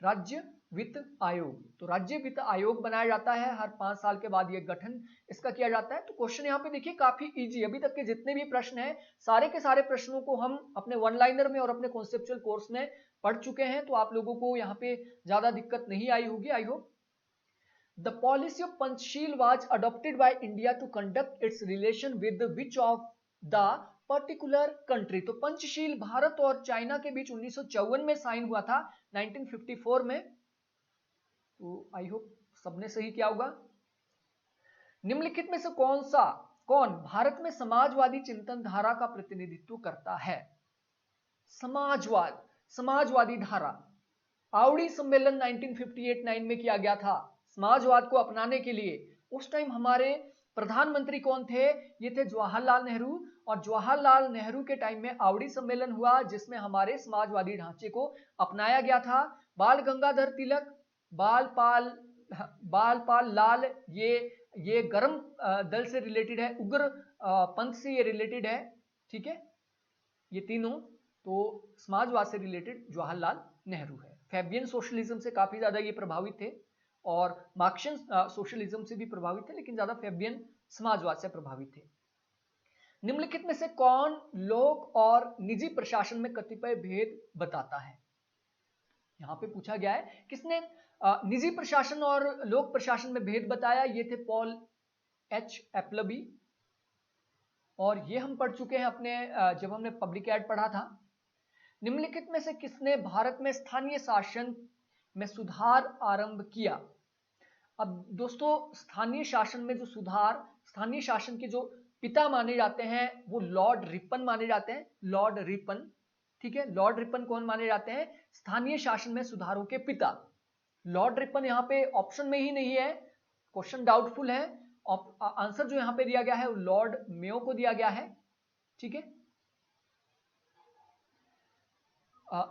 राज्य वित्त आयोग। तो राज्य वित्त आयोग बनाया जाता है, हर 5 साल के बाद ये गठन इसका किया जाता है। तो क्वेश्चन यहाँ पे देखिए काफी इजी, अभी तक के जितने भी प्रश्न हैं सारे के सारे प्रश्नों को हम अपने वन लाइनर में और अपने कॉन्सेप्चुअल कोर्स में पढ़ चुके हैं। तो आप लोगों को यहाँ पे ज्यादा दिक्कत नहीं आई होगी, I hope. The policy of Panchsheel was adopted by India to conduct its relation with which of the particular country? तो पंचशील भारत और चाइना के बीच 1954 में साइन हुआ था, 1954 में। तो आई होप सबने सही किया होगा। निम्नलिखित में से कौन भारत में समाजवादी चिंतन धारा का प्रतिनिधित्व करता है? समाजवादी धारा आवड़ी सम्मेलन 1958-9 में किया गया था समाजवाद को अपनाने के लिए। उस टाइम हमारे प्रधानमंत्री कौन थे? ये थे जवाहरलाल नेहरू। और जवाहरलाल नेहरू के टाइम में आवड़ी सम्मेलन हुआ जिसमें हमारे समाजवादी ढांचे को अपनाया गया था। बाल गंगाधर तिलक, बालपाल लाल, ये गर्म दल से रिलेटेड है, उग्र पंथ से ये रिलेटेड है। ठीक है, ये तीनों तो समाजवाद से रिलेटेड जवाहरलाल नेहरू है। फैबियन सोशलिज्म से काफी ज्यादा ये प्रभावित थे और मार्क्सियन सोशलिज्म से भी प्रभावित थे, लेकिन ज्यादा फैबियन समाजवाद से प्रभावित थे। निम्नलिखित में से कौन लोक और निजी प्रशासन में कतिपय भेद बताता है? यहां पे पूछा गया है किसने निजी प्रशासन और लोक प्रशासन में भेद बताया। ये थे पॉल एच एप्लबी, और ये हम पढ़ चुके हैं अपने जब हमने पब्लिक एड पढ़ा था। निम्नलिखित में से किसने भारत में स्थानीय शासन में सुधार आरंभ किया? अब दोस्तों, स्थानीय शासन में जो सुधार, स्थानीय शासन के जो पिता माने जाते हैं वो लॉर्ड रिपन माने जाते हैं। लॉर्ड रिपन, ठीक है, लॉर्ड रिपन कौन माने जाते हैं? स्थानीय शासन में सुधारों के पिता। लॉर्ड रिपन यहाँ पे ऑप्शन में ही नहीं है, क्वेश्चन डाउटफुल है। आंसर जो यहाँ पे दिया गया है वो लॉर्ड मेयो को दिया गया है, ठीक है।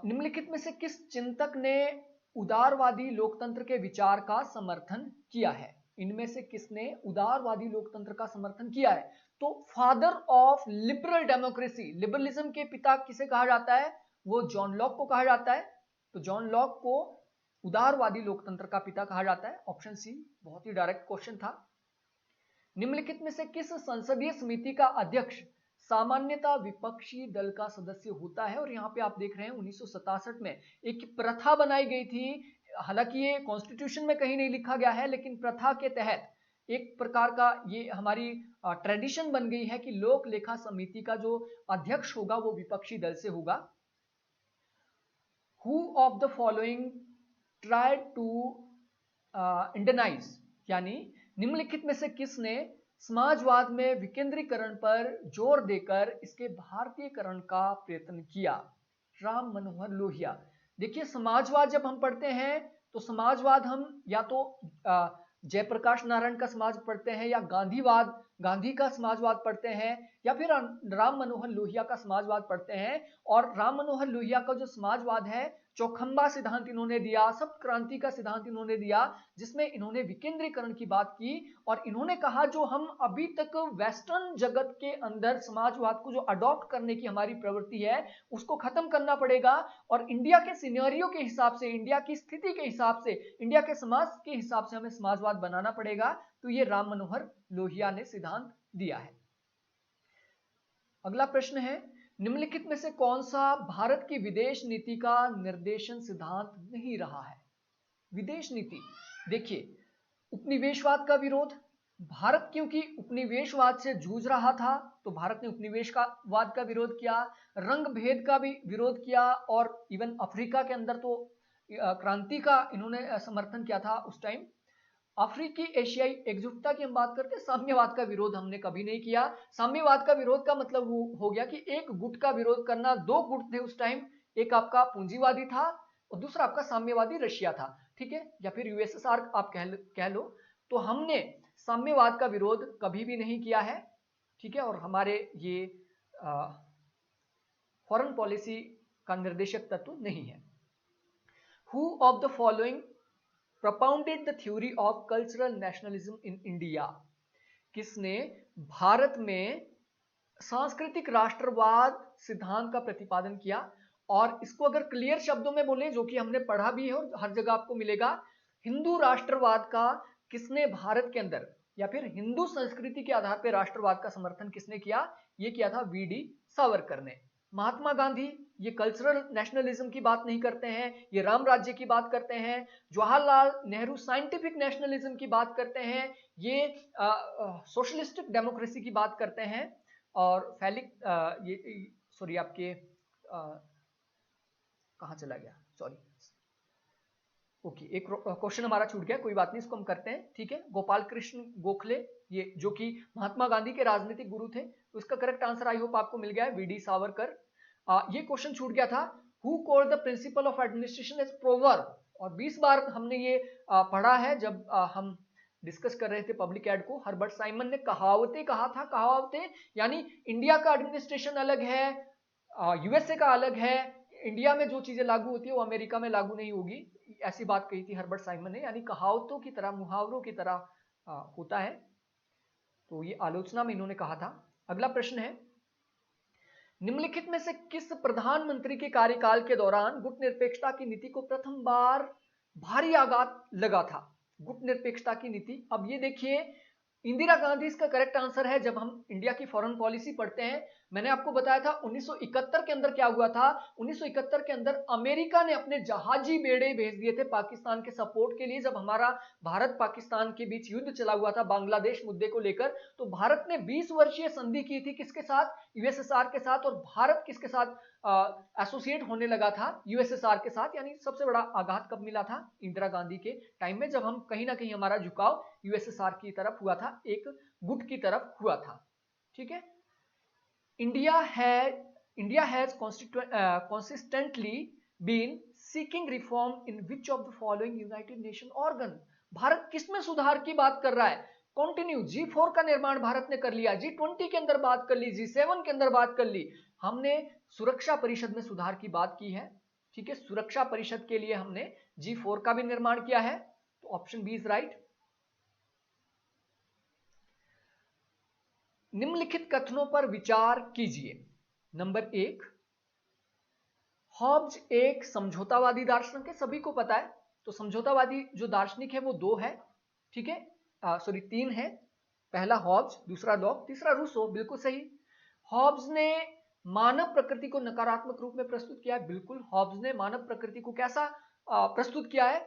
निम्नलिखित में से किस चिंतक ने उदारवादी लोकतंत्र के विचार का समर्थन किया है? इनमें से किसने उदारवादी लोकतंत्र का समर्थन किया है? तो father of liberal democracy, liberalism के पिता किसे कहा जाता है? वो जॉन लॉक को कहा जाता है। तो जॉन लॉक को उदारवादी लोकतंत्र का पिता कहा जाता है। ऑप्शन सी बहुत ही डायरेक्ट क्वेश्चन था। निम्नलिखित में से किस संसदीय समिति का अध्यक्ष सामान्यतः विपक्षी दल का सदस्य होता है? और यहाँ पे आप देख रहे हैं 1967 में एक प्रथा बनाई गई थी। हालांकि ये कॉन्स्टिट्यूशन में कहीं नहीं लिखा गया है, लेकिन प्रथा के तहत एक प्रकार का ये हमारी ट्रेडिशन बन गई है कि लोक लेखा समिति का जो अध्यक्ष होगा वो विपक्षी दल से होगा। Who of the following tried to Indianize, यानी निम्नलिखित में से किसने समाजवाद में विकेंद्रीकरण पर जोर देकर इसके भारतीयकरण का प्रयत्न किया? राम मनोहर लोहिया। देखिए, समाजवाद जब हम पढ़ते हैं तो समाजवाद हम या तो जयप्रकाश नारायण का समाज पढ़ते हैं, या गांधीवाद, गांधी का समाजवाद पढ़ते हैं, या फिर राम मनोहर लोहिया का समाजवाद पढ़ते हैं। और राम मनोहर लोहिया का जो समाजवाद है, चौखंबा सिद्धांत इन्होंने दिया, सप्त क्रांति का सिद्धांत इन्होंने दिया, जिसमें इन्होंने विकेंद्रीकरण की बात की। और इन्होंने कहा जो हम अभी तक वेस्टर्न जगत के अंदर समाजवाद को जो अडॉप्ट करने की हमारी प्रवृत्ति है उसको खत्म करना पड़ेगा, और इंडिया के सिनेरियो के हिसाब से, इंडिया की स्थिति के हिसाब से, इंडिया के समाज के हिसाब से हमें समाजवाद बनाना पड़ेगा। तो ये राम मनोहर लोहिया ने सिद्धांत दिया है। अगला प्रश्न है, निम्नलिखित में से कौन सा भारत की विदेश नीति का निर्देशन सिद्धांत नहीं रहा है? विदेश नीति, देखिए, उपनिवेशवाद का विरोध। भारत क्योंकि उपनिवेशवाद से जूझ रहा था तो भारत ने उपनिवेशवाद का विरोध किया, रंग भेद का भी विरोध किया, और इवन अफ्रीका के अंदर तो क्रांति का इन्होंने समर्थन किया था उस टाइम। अफ्रीकी एशियाई एकजुटता की हम बात करते हैं, साम्यवाद का विरोध हमने कभी नहीं किया। साम्यवाद का विरोध का मतलब वो हो गया कि एक गुट का विरोध करना। दो गुट थे उस टाइम, एक आपका पूंजीवादी था और दूसरा आपका साम्यवादी रशिया था, ठीक है, या फिर यूएसएसआर आप कह लो। तो हमने साम्यवाद का विरोध कभी भी नहीं किया है, ठीक है, और हमारे ये फॉरेन पॉलिसी का निर्देशक तत्व नहीं है। Who of the following propounded the theory of cultural nationalism in India? किसने भारत में सांस्कृतिक राष्ट्रवाद सिद्धांत का प्रतिपादन किया? और इसको अगर क्लियर शब्दों में बोले, जो कि हमने पढ़ा भी है और हर जगह आपको मिलेगा, हिंदू राष्ट्रवाद का किसने भारत के अंदर, या फिर हिंदू संस्कृति के आधार पर राष्ट्रवाद का समर्थन किसने किया? ये किया था वीडी सावरकर ने। महात्मा गांधी ये कल्चरल नेशनलिज्म की बात नहीं करते हैं, ये राम राज्य की बात करते हैं। जवाहरलाल नेहरू साइंटिफिक नेशनलिज्म की बात करते हैं, ये सोशलिस्टिक डेमोक्रेसी की बात करते हैं। और फैलिक ये सॉरी आपके कहाँ चला गया, सॉरी, ओके, एक क्वेश्चन हमारा छूट गया, कोई बात नहीं, इसको हम करते हैं, ठीक है। गोपाल कृष्ण गोखले, ये जो कि महात्मा गांधी के राजनीतिक गुरु थे, तो इसका करेक्ट आंसर आई होप आपको मिल गया है, वीडी सावरकर। ये क्वेश्चन छूट गया था, who called the principle of administration as proverb, और 20 बार हमने ये पढ़ा है जब हम डिस्कस कर रहे थे पब्लिक एड को। हर्बर्ट साइमन ने कहावतें कहा था। कहावतें यानी इंडिया का एडमिनिस्ट्रेशन अलग है, यूएसए का अलग है, इंडिया में जो चीजें लागू होती है वो अमेरिका में लागू नहीं होगी, ऐसी बात कही थी हर्बर्ट साइमन ने। यानी कहावतों की तरह, मुहावरों की तरह होता है, तो ये आलोचना में इन्होंने कहा था। अगला प्रश्न है, निम्नलिखित में से किस प्रधानमंत्री के कार्यकाल के दौरान गुट निरपेक्षता की नीति को प्रथम बार भारी आघात लगा था? गुट निरपेक्षता की नीति, अब ये देखिए, इंदिरा गांधी इसका करेक्ट आंसर है। जब हम इंडिया की फॉरेन पॉलिसी पढ़ते हैं, मैंने आपको बताया था 1971 के अंदर क्या हुआ था। 1971 के अंदर अमेरिका ने अपने जहाजी बेड़े भेज दिए थे पाकिस्तान के सपोर्ट के लिए। जब हमारा भारत पाकिस्तान के बीच युद्ध चला हुआ था बांग्लादेश मुद्दे को लेकर, तो भारत ने 20 वर्षीय संधि की थी किसके साथ, यूएसएसआर के साथ। और भारत किसके साथ एसोसिएट होने लगा था, यूएसएसआर के साथ। यानी सबसे बड़ा आघात कब मिला था, इंदिरा गांधी के टाइम में, जब हम कहीं ना कहीं हमारा झुकाव यूएसएसआर की तरफ हुआ था, एक गुट की तरफ हुआ था। ठीक है। India has consistently been seeking reform in which of the following United Nation organ? Bharat किसमें सुधार की बात कर रहा है? कंटिन्यू G4 का निर्माण भारत ने कर लिया, G20 के अंदर बात कर ली, G7 के अंदर बात कर ली। हमने सुरक्षा परिषद में सुधार की बात की है। ठीक है, सुरक्षा परिषद के लिए हमने G4 का भी निर्माण किया है। तो ऑप्शन बी इज राइट। निम्नलिखित कथनों पर विचार कीजिए। नंबर 1, हॉब्स एक समझौतावादी दार्शनिक है, सभी को पता है। तो समझौतावादी जो दार्शनिक है वो 2 है। ठीक है, सॉरी 3 है। पहला हॉब्स, दूसरा लॉक, तीसरा रूसो। बिल्कुल सही। हॉब्स ने मानव प्रकृति को नकारात्मक रूप में प्रस्तुत किया है। बिल्कुल, हॉब्स ने मानव प्रकृति को कैसा प्रस्तुत किया है?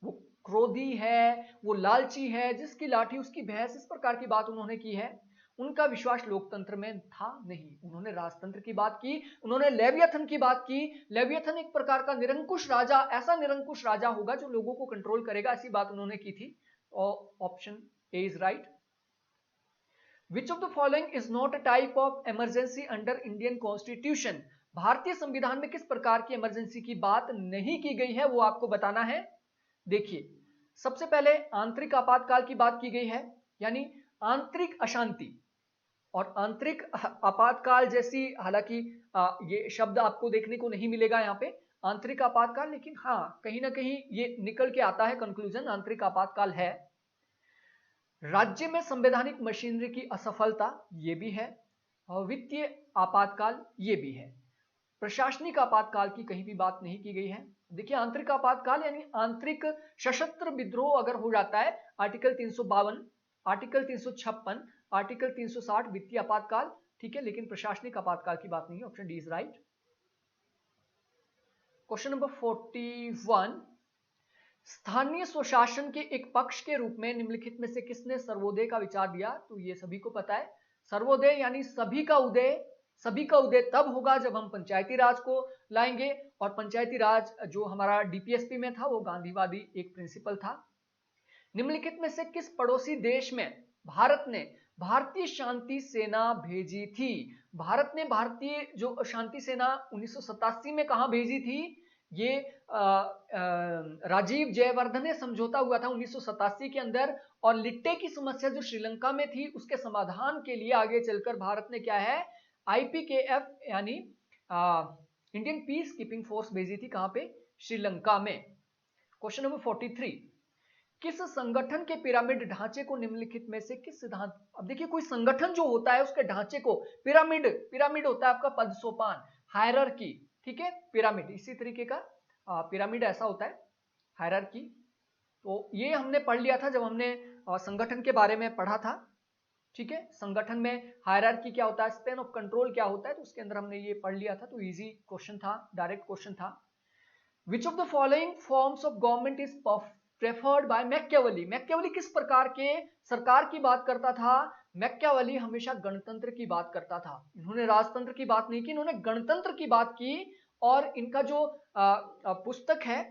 वो क्रोधी है, वो लालची है, जिसकी लाठी उसकी भैंस, इस प्रकार की बात उन्होंने की है। उनका विश्वास लोकतंत्र में था नहीं, उन्होंने राजतंत्र की बात की, उन्होंने लेवियथन की बात की। लेवियथन एक प्रकार का निरंकुश राजा, ऐसा निरंकुश राजा होगा जो लोगों को कंट्रोल करेगा, ऐसी बात उन्होंने की थी। और option A is right. Which of the following is not a type of emergency under Indian constitution? भारतीय संविधान में किस प्रकार की इमरजेंसी की बात नहीं की गई है, वो आपको बताना है। देखिए, सबसे पहले आंतरिक आपातकाल की बात की गई है, यानी आंतरिक अशांति। और आंतरिक आपातकाल जैसी, हालांकि ये शब्द आपको देखने को नहीं मिलेगा यहाँ पे आंतरिक आपातकाल, लेकिन हाँ कहीं ना कहीं ये निकल के आता है कंक्लूजन, आंतरिक आपातकाल है। राज्य में संवैधानिक मशीनरी की असफलता, ये भी है। और वित्तीय आपातकाल, ये भी है। प्रशासनिक आपातकाल की कहीं भी बात नहीं की गई है। देखिए, आंतरिक आपातकाल यानी आंतरिक सशस्त्र विद्रोह अगर हो जाता है, आर्टिकल 352, आर्टिकल 356, आर्टिकल 360 वित्तीय आपातकाल। ठीक है, लेकिन प्रशासनिक आपातकाल की बात नहीं है। Option D is right. Question number 41, स्थानीय स्वशासन के एक पक्ष के रूप में निम्नलिखित में से किसने सर्वोदय का विचार दिया? तो ये सभी को पता है। सर्वोदय यानी सभी का उदय। सभी का उदय तब होगा जब हम पंचायती राज को लाएंगे, और पंचायती राज जो हमारा डीपीएसपी में था वो गांधीवादी एक प्रिंसिपल था। निम्नलिखित में से किस पड़ोसी देश में भारत ने भारतीय शांति सेना भेजी थी? भारत ने भारतीय जो शांति सेना 1987 में कहां भेजी थी? ये राजीव जयवर्धने समझौता हुआ था 1987 के अंदर, और लिट्टे की समस्या जो श्रीलंका में थी उसके समाधान के लिए आगे चलकर भारत ने क्या है, आईपीकेएफ यानी इंडियन पीस कीपिंग फोर्स भेजी थी। कहां पे? श्रीलंका में। क्वेश्चन नंबर 43, किस संगठन के पिरामिड ढांचे को निम्नलिखित में से किस सिद्धांत? अब देखिए, कोई संगठन जो होता है उसके ढांचे को पिरामिड होता है आपका पद सोपान, हायरार्की। ठीक है, पिरामिड इसी तरीके का पिरामिड ऐसा होता है, हायरार्की। तो ये हमने पढ़ लिया था जब हमने संगठन के बारे में पढ़ा था। ठीक है, संगठन में हायरार्की क्या होता है, स्पैन ऑफ कंट्रोल क्या होता है, तो उसके अंदर हमने ये पढ़ लिया था। तो इजी क्वेश्चन था, डायरेक्ट क्वेश्चन था। विच of the following forms of government is preferred bye Machiavelli? Machiavelli किस प्रकार के सरकार की बात करता था? मैकियावेली हमेशा गणतंत्र की बात करता था। इन्होंने राजतंत्र की बात नहीं की, इन्होंने गणतंत्र की बात की। और इनका जो पुस्तक है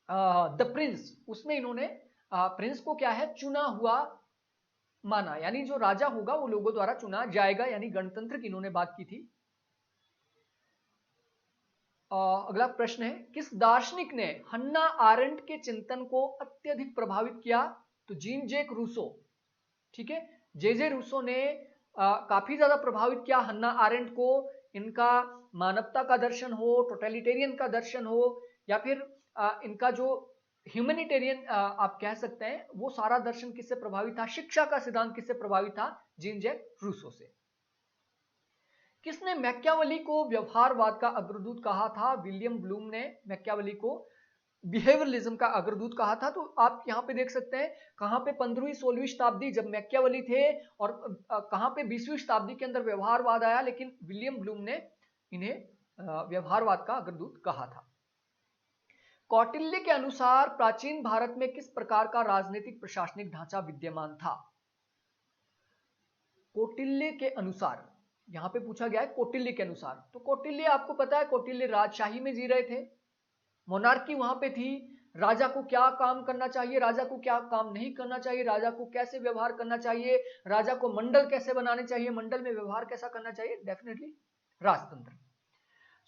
द प्रिंस, उसमें इन्होंने प्रिंस को क्या है, चुना हुआ माना, यानी जो राजा होगा वो लोगों द्वारा चुना जाएगा, यानी गणतंत्र की इन्होंने बात की थी। अगला प्रश्न है, किस दार्शनिक ने हन्ना आरेंट के चिंतन को अत्यधिक प्रभावित किया? तो जीन जैक रूसो। ठीक है, जे रूसो ने काफी ज्यादा प्रभावित किया हन्ना आरेंट को। इनका मानवता का दर्शन हो, टोटलिटेरियन का दर्शन हो, या फिर इनका जो ह्यूमैनिटेरियन आप कह सकते हैं, वो सारा दर्शन किससे प्रभावित था? शिक्षा का सिद्धांत किससे प्रभावित था? जीन जैक रूसो से। किसने मैकियावेली को व्यवहारवाद का अग्रदूत कहा था? विलियम ब्लूम ने मैकियावेली को बिहेवियरलिज्म का अग्रदूत कहा था। तो आप यहाँ पे देख सकते हैं कहाँ पे 15वीं 16वीं शताब्दी जब मैकियावेली थे, और कहाँ पे 20वीं शताब्दी के अंदर व्यवहारवाद आया, लेकिन विलियम ब्लूम ने इन्हें व्यवहारवाद का अग्रदूत कहा था। कौटिल्य के अनुसार प्राचीन भारत में किस प्रकार का राजनीतिक प्रशासनिक ढांचा विद्यमान था? कौटिल्य के अनुसार, यहां पे पूछा गया है कौटिल्य के अनुसार। तो कौटिल्य आपको पता है, कौटिल्य राजशाही में जी रहे थे, मोनार्की वहां पे थी। राजा को क्या काम करना चाहिए, राजा को क्या काम नहीं करना चाहिए, राजा को कैसे व्यवहार करना चाहिए, राजा को मंडल कैसे बनाने चाहिए, मंडल में व्यवहार कैसा करना चाहिए, डेफिनेटली राजतंत्र।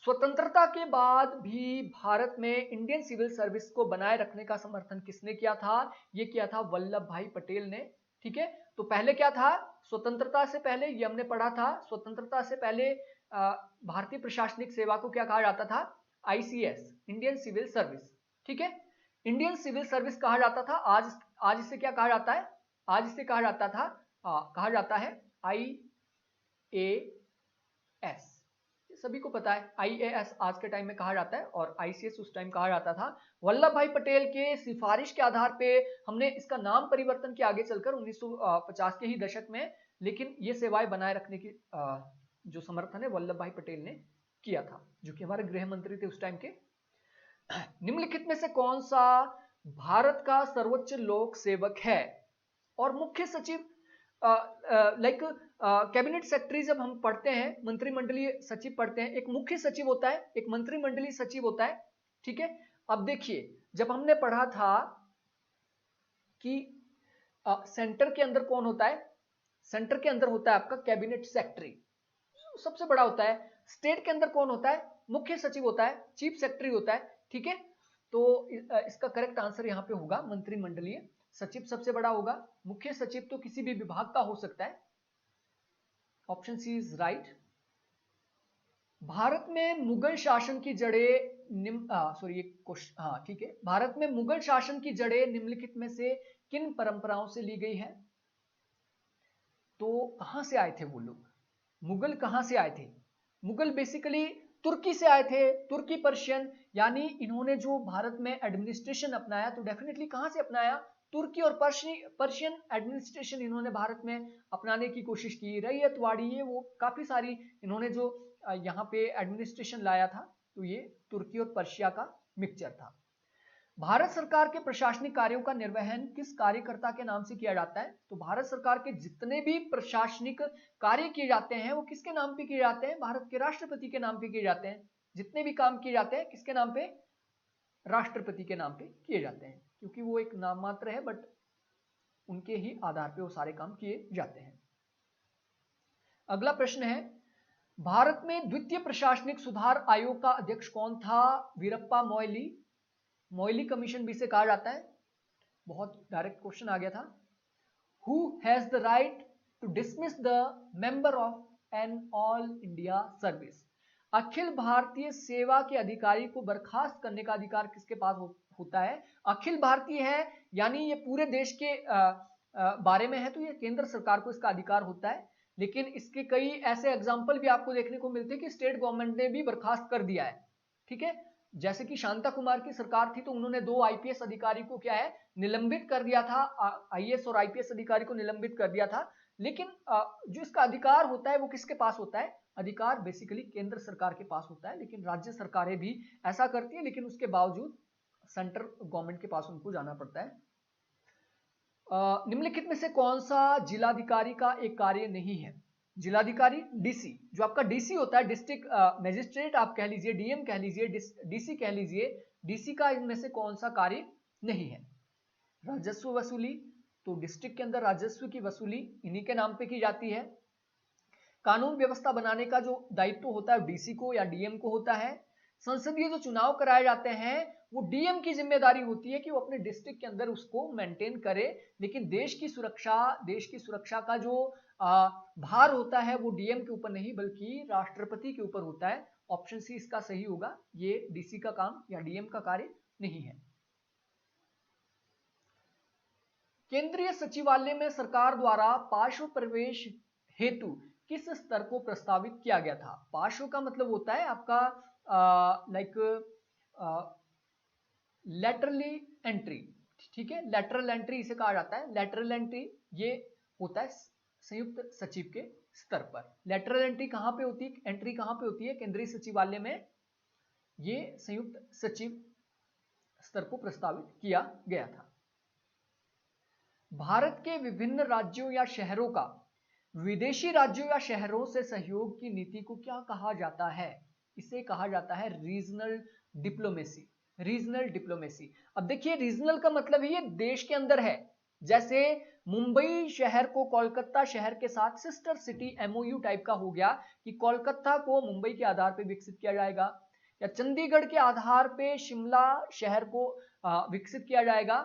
स्वतंत्रता के बाद भी भारत में इंडियन सिविल सर्विस को बनाए रखने का समर्थन किसने किया था? ये किया था वल्लभ भाई पटेल ने। ठीक है, तो पहले क्या था, स्वतंत्रता से पहले, ये हमने पढ़ा था, स्वतंत्रता से पहले भारतीय प्रशासनिक सेवा को क्या कहा जाता था? ICS, Indian civil service. ठीक है, इंडियन सिविल सर्विस कहा जाता था। आज इसे क्या कहा जाता है? आज इसे कहा जाता था, कहा जाता है IAS। सभी को पता है IAS आज के टाइम में कहा जाता है, और ICS उस टाइम कहा जाता था। वल्लभ भाई पटेल के सिफारिश के आधार पे हमने इसका नाम परिवर्तन किया आगे चलकर 1950 के ही दशक में, लेकिन ये सेवाएं बनाए रखने की जो समर्थन है वल्लभ भाई पटेल ने किया था, जो कि हमारे गृह मंत्री थे उस टाइम के। निम्नलिखित में से कौन सा भारत का सर्वोच्च लोक सेवक है? और मुख्य सचिव, लाइक कैबिनेट सेक्रेटरी जब हम पढ़ते हैं, मंत्रिमंडलीय सचिव पढ़ते हैं, एक मुख्य सचिव होता है, एक मंत्रिमंडलीय सचिव होता है। ठीक है, अब देखिए जब हमने पढ़ा था कि सेंटर के अंदर कौन होता है, सेंटर के अंदर होता है आपका कैबिनेट सेक्रेटरी, सबसे बड़ा होता है। स्टेट के अंदर कौन होता है? मुख्य सचिव होता है, चीफ सेक्रेटरी होता है। ठीक है, तो इसका करेक्ट आंसर यहां पे होगा मंत्रिमंडलीय सचिव सबसे बड़ा होगा। मुख्य सचिव तो किसी भी विभाग का हो सकता है। Option C is right. Bharat में मुगल शासन की जड़ें ठीक है, भारत में मुगल शासन की जड़ें निम्नलिखित में से किन परंपराओं से ली गई है? तो कहां से आए थे वो लोग? मुगल कहां से आए थे? मुगल बेसिकली तुर्की से आए थे, तुर्की पर्शियन, यानी इन्होंने जो भारत में एडमिनिस्ट्रेशन अपनाया, तो डेफिनेटली कहां से अपनाया? तुर्की और पर्शियन एडमिनिस्ट्रेशन इन्होंने भारत में अपनाने की कोशिश की। रैयतवाड़ी, ये वो काफी सारी इन्होंने जो यहाँ पे एडमिनिस्ट्रेशन लाया था, तो ये तुर्की और पर्शिया का मिक्सचर था। भारत सरकार के प्रशासनिक कार्यों का निर्वहन किस कार्यकर्ता के नाम से किया जाता है? तो भारत सरकार के जितने भी प्रशासनिक कार्य किए जाते हैं वो किसके नाम पे किए जाते हैं? भारत के राष्ट्रपति के नाम पे किए जाते हैं। जितने भी काम किए जाते हैं किसके नाम पे? राष्ट्रपति के नाम पे किए जाते हैं, क्योंकि वो एक नाम मात्र है, बट उनके ही आधार पे वो सारे काम किए जाते हैं। अगला प्रश्न है, भारत में द्वितीय प्रशासनिक सुधार आयोग का अध्यक्ष कौन था? वीरप्पा मोइली, मोइली कमीशन भी इसे कहा जाता है। बहुत डायरेक्ट क्वेश्चन आ गया था। Who has the right to dismiss the member of an all India service? अखिल भारतीय सेवा के अधिकारी को बर्खास्त करने का अधिकार किसके पास होता है? अखिल भारतीय है, यानी ये पूरे देश के बारे में है, तो ये केंद्र सरकार को इसका अधिकार होता है। लेकिन इसके कई ऐसे एग्जाम्पल भी आपको देखने को मिलते हैं कि स्टेट गवर्नमेंट ने भी बर्खास्त कर दिया है। ठीक है, जैसे कि शांता कुमार की सरकार थी, तो उन्होंने 2 आईपीएस अधिकारी को क्या है, निलंबित कर दिया था। आईएएस और आईपीएस अधिकारी को निलंबित कर दिया था। लेकिन जो इसका अधिकार होता है वो किसके पास होता है? अधिकार बेसिकली केंद्र सरकार के पास होता है, लेकिन राज्य सरकारें भी ऐसा करती है, लेकिन उसके बावजूद सेंट्रल गवर्नमेंट के पास उनको जाना पड़ता है। निम्नलिखित में से कौन सा जिलाधिकारी का एक कार्य नहीं है? जिलाधिकारी, डीसी, जो आपका डीसी होता है, डिस्ट्रिक्ट मजिस्ट्रेट आप कह लीजिए, डीएम कह लीजिए, डीसी कह लीजिए, डीसी का इनमें से कौन सा कार्य नहीं है? राजस्व वसूली, तो डिस्ट्रिक्ट के अंदर राजस्व की वसूली इन्हीं के नाम पे की जाती है। कानून व्यवस्था बनाने का जो दायित्व होता है डीसी को या डीएम को होता है। संसदीय जो चुनाव कराए जाते हैं वो डीएम की जिम्मेदारी होती है कि वो अपने डिस्ट्रिक्ट के अंदर उसको मेंटेन करे, लेकिन देश की सुरक्षा का जो भार होता है वो डीएम के ऊपर नहीं बल्कि राष्ट्रपति के ऊपर होता है। ऑप्शन सी इसका सही होगा, ये डीसी का काम या डीएम का कार्य नहीं है। केंद्रीय सचिवालय में सरकार द्वारा पार्श्व प्रवेश हेतु किस स्तर को प्रस्तावित किया गया था? पार्श्व का मतलब होता है आपका लाइक लैटरली एंट्री, ठीक है, लैटरल एंट्री इसे कहा जाता है। लैटरल एंट्री ये होता है संयुक्त सचिव के स्तर पर। लैटरल एंट्री कहां पे होती है, एंट्री कहां पे होती है, केंद्रीय सचिवालय में, ये संयुक्त सचिव स्तर को प्रस्तावित किया गया था। भारत के विभिन्न राज्यों या शहरों का विदेशी राज्यों या शहरों से सहयोग की नीति को क्या कहा जाता है, इसे कहा जाता है रीजनल डिप्लोमेसी। रीजनल डिप्लोमेसी, अब देखिए रीजनल का मतलब है ये देश के अंदर है। जैसे मुंबई शहर को कोलकाता शहर के साथ सिस्टर सिटी एमओयू टाइप का हो गया कि कोलकाता को मुंबई के आधार पर विकसित किया जाएगा, या चंडीगढ़ के आधार पे शिमला शहर को विकसित किया जाएगा,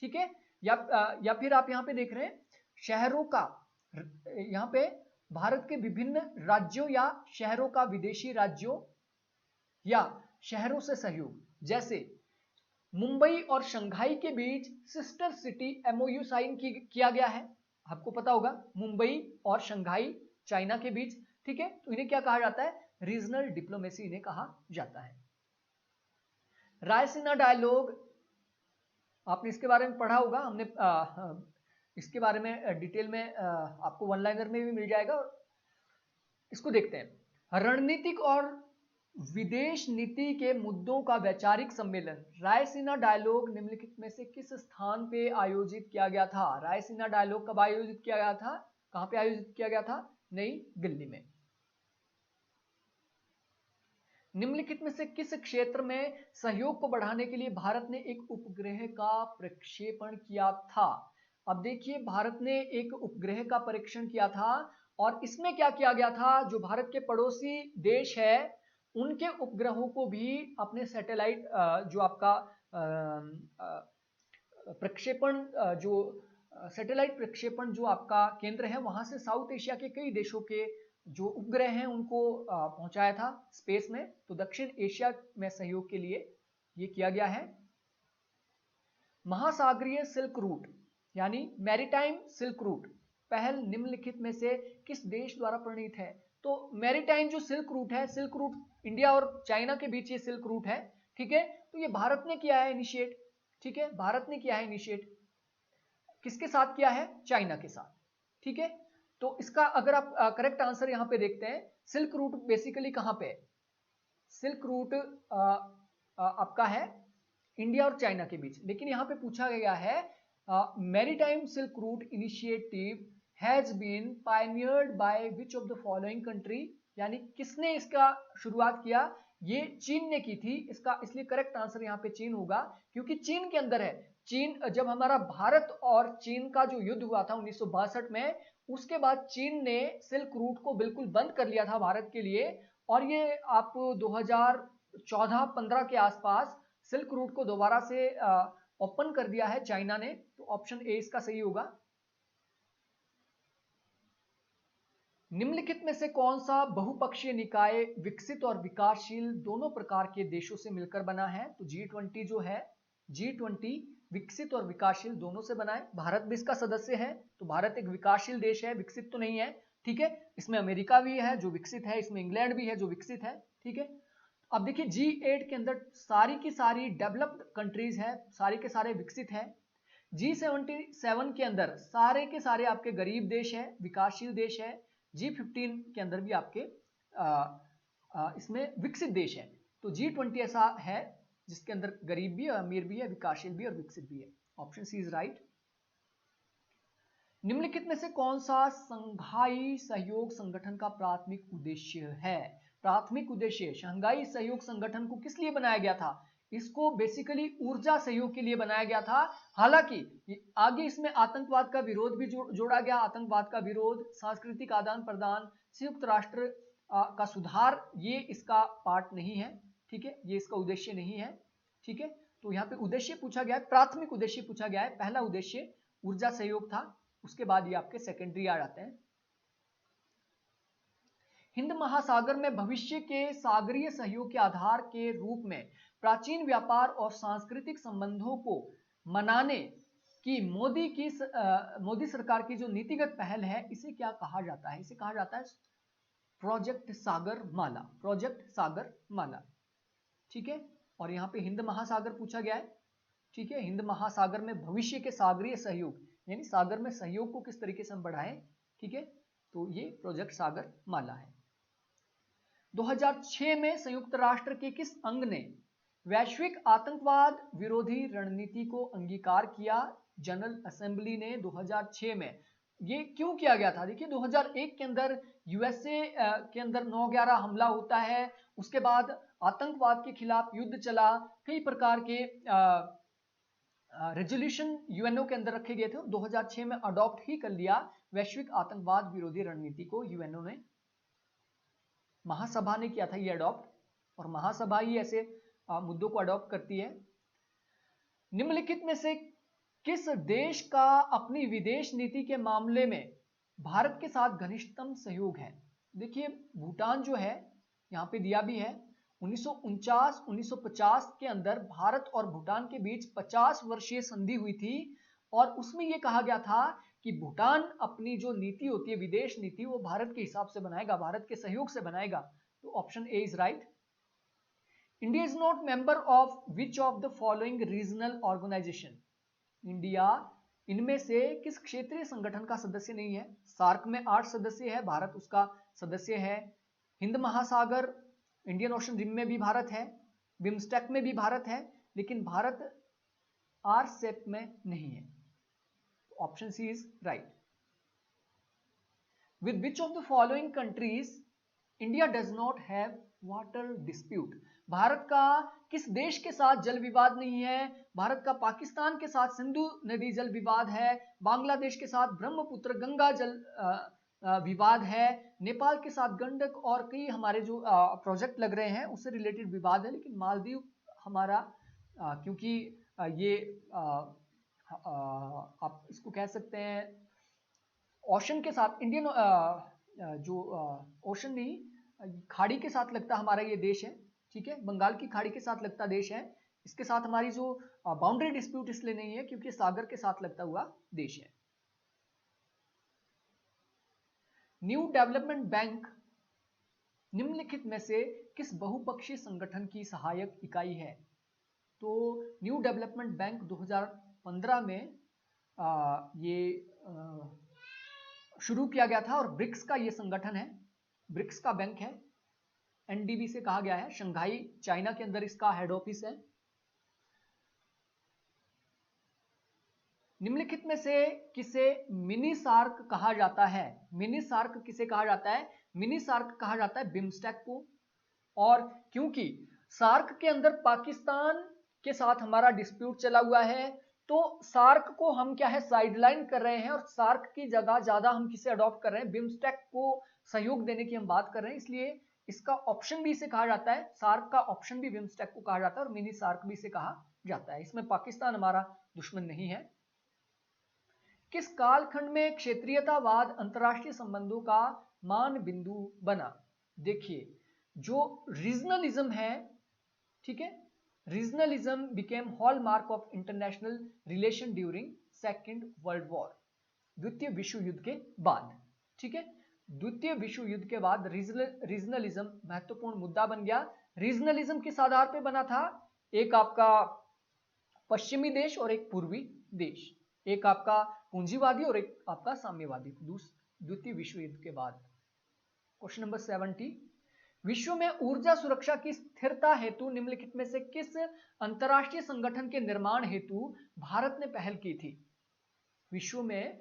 ठीक है। या फिर आप यहाँ पे देख रहे हैं शहरों का, यहाँ पे भारत के विभिन्न राज्यों या शहरों का विदेशी राज्यों या शहरों से सहयोग, जैसे मुंबई और शंघाई के बीच सिस्टर सिटी एमओयू साइन किया गया है, आपको पता होगा, मुंबई और शंघाई चाइना के बीच, ठीक है। तो इन्हें क्या कहा जाता है, रीजनल डिप्लोमेसी इन्हें कहा जाता है। रायसीना डायलॉग, आपने इसके बारे में पढ़ा होगा, हमने इसके बारे में डिटेल में आपको वन लाइनर में भी मिल जाएगा। इसको देखते हैं, रणनीतिक और विदेश नीति के मुद्दों का वैचारिक सम्मेलन रायसीना डायलॉग निम्नलिखित में से किस स्थान पे आयोजित किया गया था। रायसीना डायलॉग कब आयोजित किया गया था, कहां पे आयोजित किया गया था, नई दिल्ली में। निम्नलिखित में से किस क्षेत्र में सहयोग को बढ़ाने के लिए भारत ने एक उपग्रह का प्रक्षेपण किया था। अब देखिए भारत ने एक उपग्रह का परीक्षण किया था और इसमें क्या किया गया था, जो भारत के पड़ोसी देश है उनके उपग्रहों को भी अपने सैटेलाइट जो आपका प्रक्षेपण जो सैटेलाइट प्रक्षेपण जो आपका केंद्र है वहां से साउथ एशिया के कई देशों के जो उपग्रह हैं उनको पहुंचाया था स्पेस में। तो दक्षिण एशिया में सहयोग के लिए ये किया गया है। महासागरीय सिल्क रूट यानी मैरीटाइम सिल्क रूट पहल निम्नलिखित में से किस देश द्वारा प्रणीत है। तो मैरीटाइम जो सिल्क रूट है, सिल्क रूट इंडिया और चाइना के बीच ये सिल्क रूट है, ठीक है। तो ये भारत ने किया है इनिशिएट, ठीक है, भारत ने किया है इनिशिएट, किसके साथ किया है, चाइना के साथ, ठीक है। तो इसका अगर आप करेक्ट आंसर यहां पे देखते हैं, सिल्क रूट बेसिकली कहां पे है, सिल्क रूट आपका है इंडिया और चाइना के बीच, लेकिन यहां पे पूछा गया है maritime silk route initiative has been pioneered by which of the following country, यानी किसने इसका शुरुआत किया, ये चीन ने की थी। इसका इसलिए करेक्ट आंसर यहां पे चीन होगा, क्योंकि चीन के अंदर है। चीन, जब हमारा भारत और चीन का जो युद्ध हुआ था 1962 में, उसके बाद चीन ने सिल्क रूट को बिल्कुल बंद कर लिया था भारत के लिए, और ये आप 2014-15 के आसपास सिल्क रूट को दोबारा से ओपन कर दिया है चाइना ने। तो ऑप्शन ए इसका सही होगा। निम्नलिखित में से कौन सा बहुपक्षीय निकाय विकसित और विकासशील दोनों प्रकार के देशों से मिलकर बना है। तो G20 जो है, G20 विकसित और विकासशील दोनों से बना है। भारत भी इसका सदस्य है, तो भारत एक विकासशील देश है, विकसित तो नहीं है, ठीक है। इसमें अमेरिका भी है जो विकसित है, इसमें इंग्लैंड भी है जो विकसित है, ठीक है। अब देखिए G8 के अंदर सारी की सारी डेवलप्ड कंट्रीज है, सारे के सारे विकसित है। G77 के अंदर सारे के सारे आपके गरीब देश है, विकासशील देश है। G15 के अंदर भी आपके इसमें विकसित देश है। तो G20 ऐसा है जिसके अंदर गरीब भी है, अमीर भी है, विकासशील भी और विकसित भी है। Option C is right. निम्नलिखित में से कौन सा शंघाई सहयोग संगठन का प्राथमिक उद्देश्य है। प्राथमिक उद्देश्य शंघाई सहयोग संगठन को किस लिए बनाया गया था, इसको बेसिकली ऊर्जा सहयोग के लिए बनाया गया था। हालांकि आगे इसमें आतंकवाद का विरोध भी जोड़ा गया, आतंकवाद का विरोध, सांस्कृतिक आदान प्रदान, संयुक्त राष्ट्र का सुधार, ये इसका पार्ट नहीं है, ठीक है, ये इसका उद्देश्य नहीं है, ठीक है। तो यहाँ पे उद्देश्य पूछा गया है, प्राथमिक उद्देश्य पूछा गया है। पहला उद्देश्य ऊर्जा सहयोग था, उसके बाद ये आपके सेकेंडरी आ जाते हैं। हिंद महासागर में भविष्य के सागरीय सहयोग के आधार के रूप में प्राचीन व्यापार और सांस्कृतिक संबंधों को मनाने की मोदी सरकार की जो नीतिगत पहल है, इसे क्या कहा जाता है, इसे कहा जाता है प्रोजेक्ट सागर माला, प्रोजेक्ट सागर माला, ठीक है। और यहां पे हिंद महासागर पूछा गया है, ठीक है, हिंद महासागर में भविष्य के सागरीय सहयोग, यानी सागर में सहयोग को किस तरीके से हम बढ़ाएं, ठीक है, तो ये प्रोजेक्ट सागर माला है। 2006 में संयुक्त राष्ट्र के किस अंग ने वैश्विक आतंकवाद विरोधी रणनीति को अंगीकार किया? जनरल असेंबली ने 2006 में। ये क्यों किया गया था? देखिए 2001 के अंदर यूएसए के अंदर 9/11 हमला होता है, उसके बाद आतंकवाद के खिलाफ युद्ध चला, कई प्रकार के रेजोल्यूशन यूएनओ के अंदर रखे गए थे, 2006 में अडॉप्ट ही कर लिया वैश्विक आतंकवाद विरोधी रणनीति को यूएनओ ने। महासभा ने किया था ये अडॉप्ट, और महासभा ही ऐसे मुद्दों को अडॉप्ट करती है। निम्नलिखित में से किस देश का अपनी विदेश नीति के मामले में भारत के साथ घनिष्ठतम सहयोग है? देखिए भूटान जो है यहां पे दिया भी है, 1949-1950 के अंदर भारत और भूटान के बीच 50 वर्षीय संधि हुई थी, और उसमें यह कहा गया था कि भूटान अपनी जो नीति होती है विदेश नीति, वो भारत के हिसाब से बनाएगा, भारत के सहयोग से बनाएगा। तो option A is right. India is not member of which of the following regional organization? India इनमें से किस क्षेत्रीय संगठन का सदस्य नहीं है? सार्क में 8 सदस्य है, भारत उसका सदस्य है। हिंद महासागर इंडियन ओशन रिम में भी भारत है, बिम्स्टेक में भी भारत है, लेकिन भारत आरसेप में नहीं है। Option C is right. With which of the following countries India does not have water dispute? Bharat का किस देश के साथ जल विवाद नहीं है? भारत का पाकिस्तान के साथ सिंधु नदी जल विवाद है, बांग्लादेश के साथ ब्रह्मपुत्र गंगा जल विवाद है, नेपाल के साथ गंडक और कई हमारे जो प्रोजेक्ट लग रहे हैं उससे रिलेटेड विवाद है, लेकिन मालदीव हमारा क्योंकि ये आप इसको कह सकते हैं ओशन के साथ, इंडियन जो ओशन नहीं खाड़ी के साथ लगता हमारा ये देश है, ठीक है, बंगाल की खाड़ी के साथ लगता देश है, इसके साथ हमारी जो बाउंड्री डिस्प्यूट इसलिए नहीं है क्योंकि सागर के साथ लगता हुआ देश है। न्यू डेवलपमेंट बैंक निम्नलिखित में से किस बहुपक्षीय संगठन की सहायक इकाई है? तो न्यू डेवलपमेंट बैंक 2015 में ये शुरू किया गया था, और ब्रिक्स का ये संगठन है, ब्रिक्स का बैंक है, एनडीबी से कहा गया है, शंघाई चाइना के अंदर इसका हेड ऑफिस है। निम्नलिखित में से किसे मिनी सार्क कहा जाता है? मिनी सार्क किसे कहा जाता है? मिनी सार्क कहा जाता है बिम्स्टेक को, और क्योंकि सार्क के अंदर पाकिस्तान के साथ हमारा डिस्प्यूट चला हुआ है, तो सार्क को हम क्या है साइडलाइन कर रहे हैं, और सार्क की जगह ज्यादा हम किसे अडॉप्ट कर रहे हैं? बिम्स्टेक को सहयोग देने की हम बात कर रहे हैं, इसलिए इसका ऑप्शन बी से कहा जाता है, सार्क का ऑप्शन बी बिम्स्टेक को कहा जाता है और मिनी सार्क भी से कहा जाता है। इसमें पाकिस्तान हमारा दुश्मन नहीं है। किस कालखंड में क्षेत्रीयतावाद अंतरराष्ट्रीय संबंधों का मान बिंदु बना? देखिए जो रीजनलिज्म है, ठीक है, regionalism became hallmark of international relation during second world war, द्वितीय विश्व युद्ध के बाद, ठीक है, द्वितीय विश्व युद्ध के बाद रीजनलिज्म महत्वपूर्ण मुद्दा बन गया। रीजनलिज्म किस आधार पे बना था? एक आपका पश्चिमी देश और एक पूर्वी देश, एक आपका पूंजीवादी और एक आपका साम्यवादी, द्वितीय विश्व युद्ध के बाद। क्वेश्चन नंबर 70, विश्व में ऊर्जा सुरक्षा की स्थिरता हेतु निम्नलिखित में से किस अंतरराष्ट्रीय संगठन के निर्माण हेतु भारत ने पहल की थी? विश्व में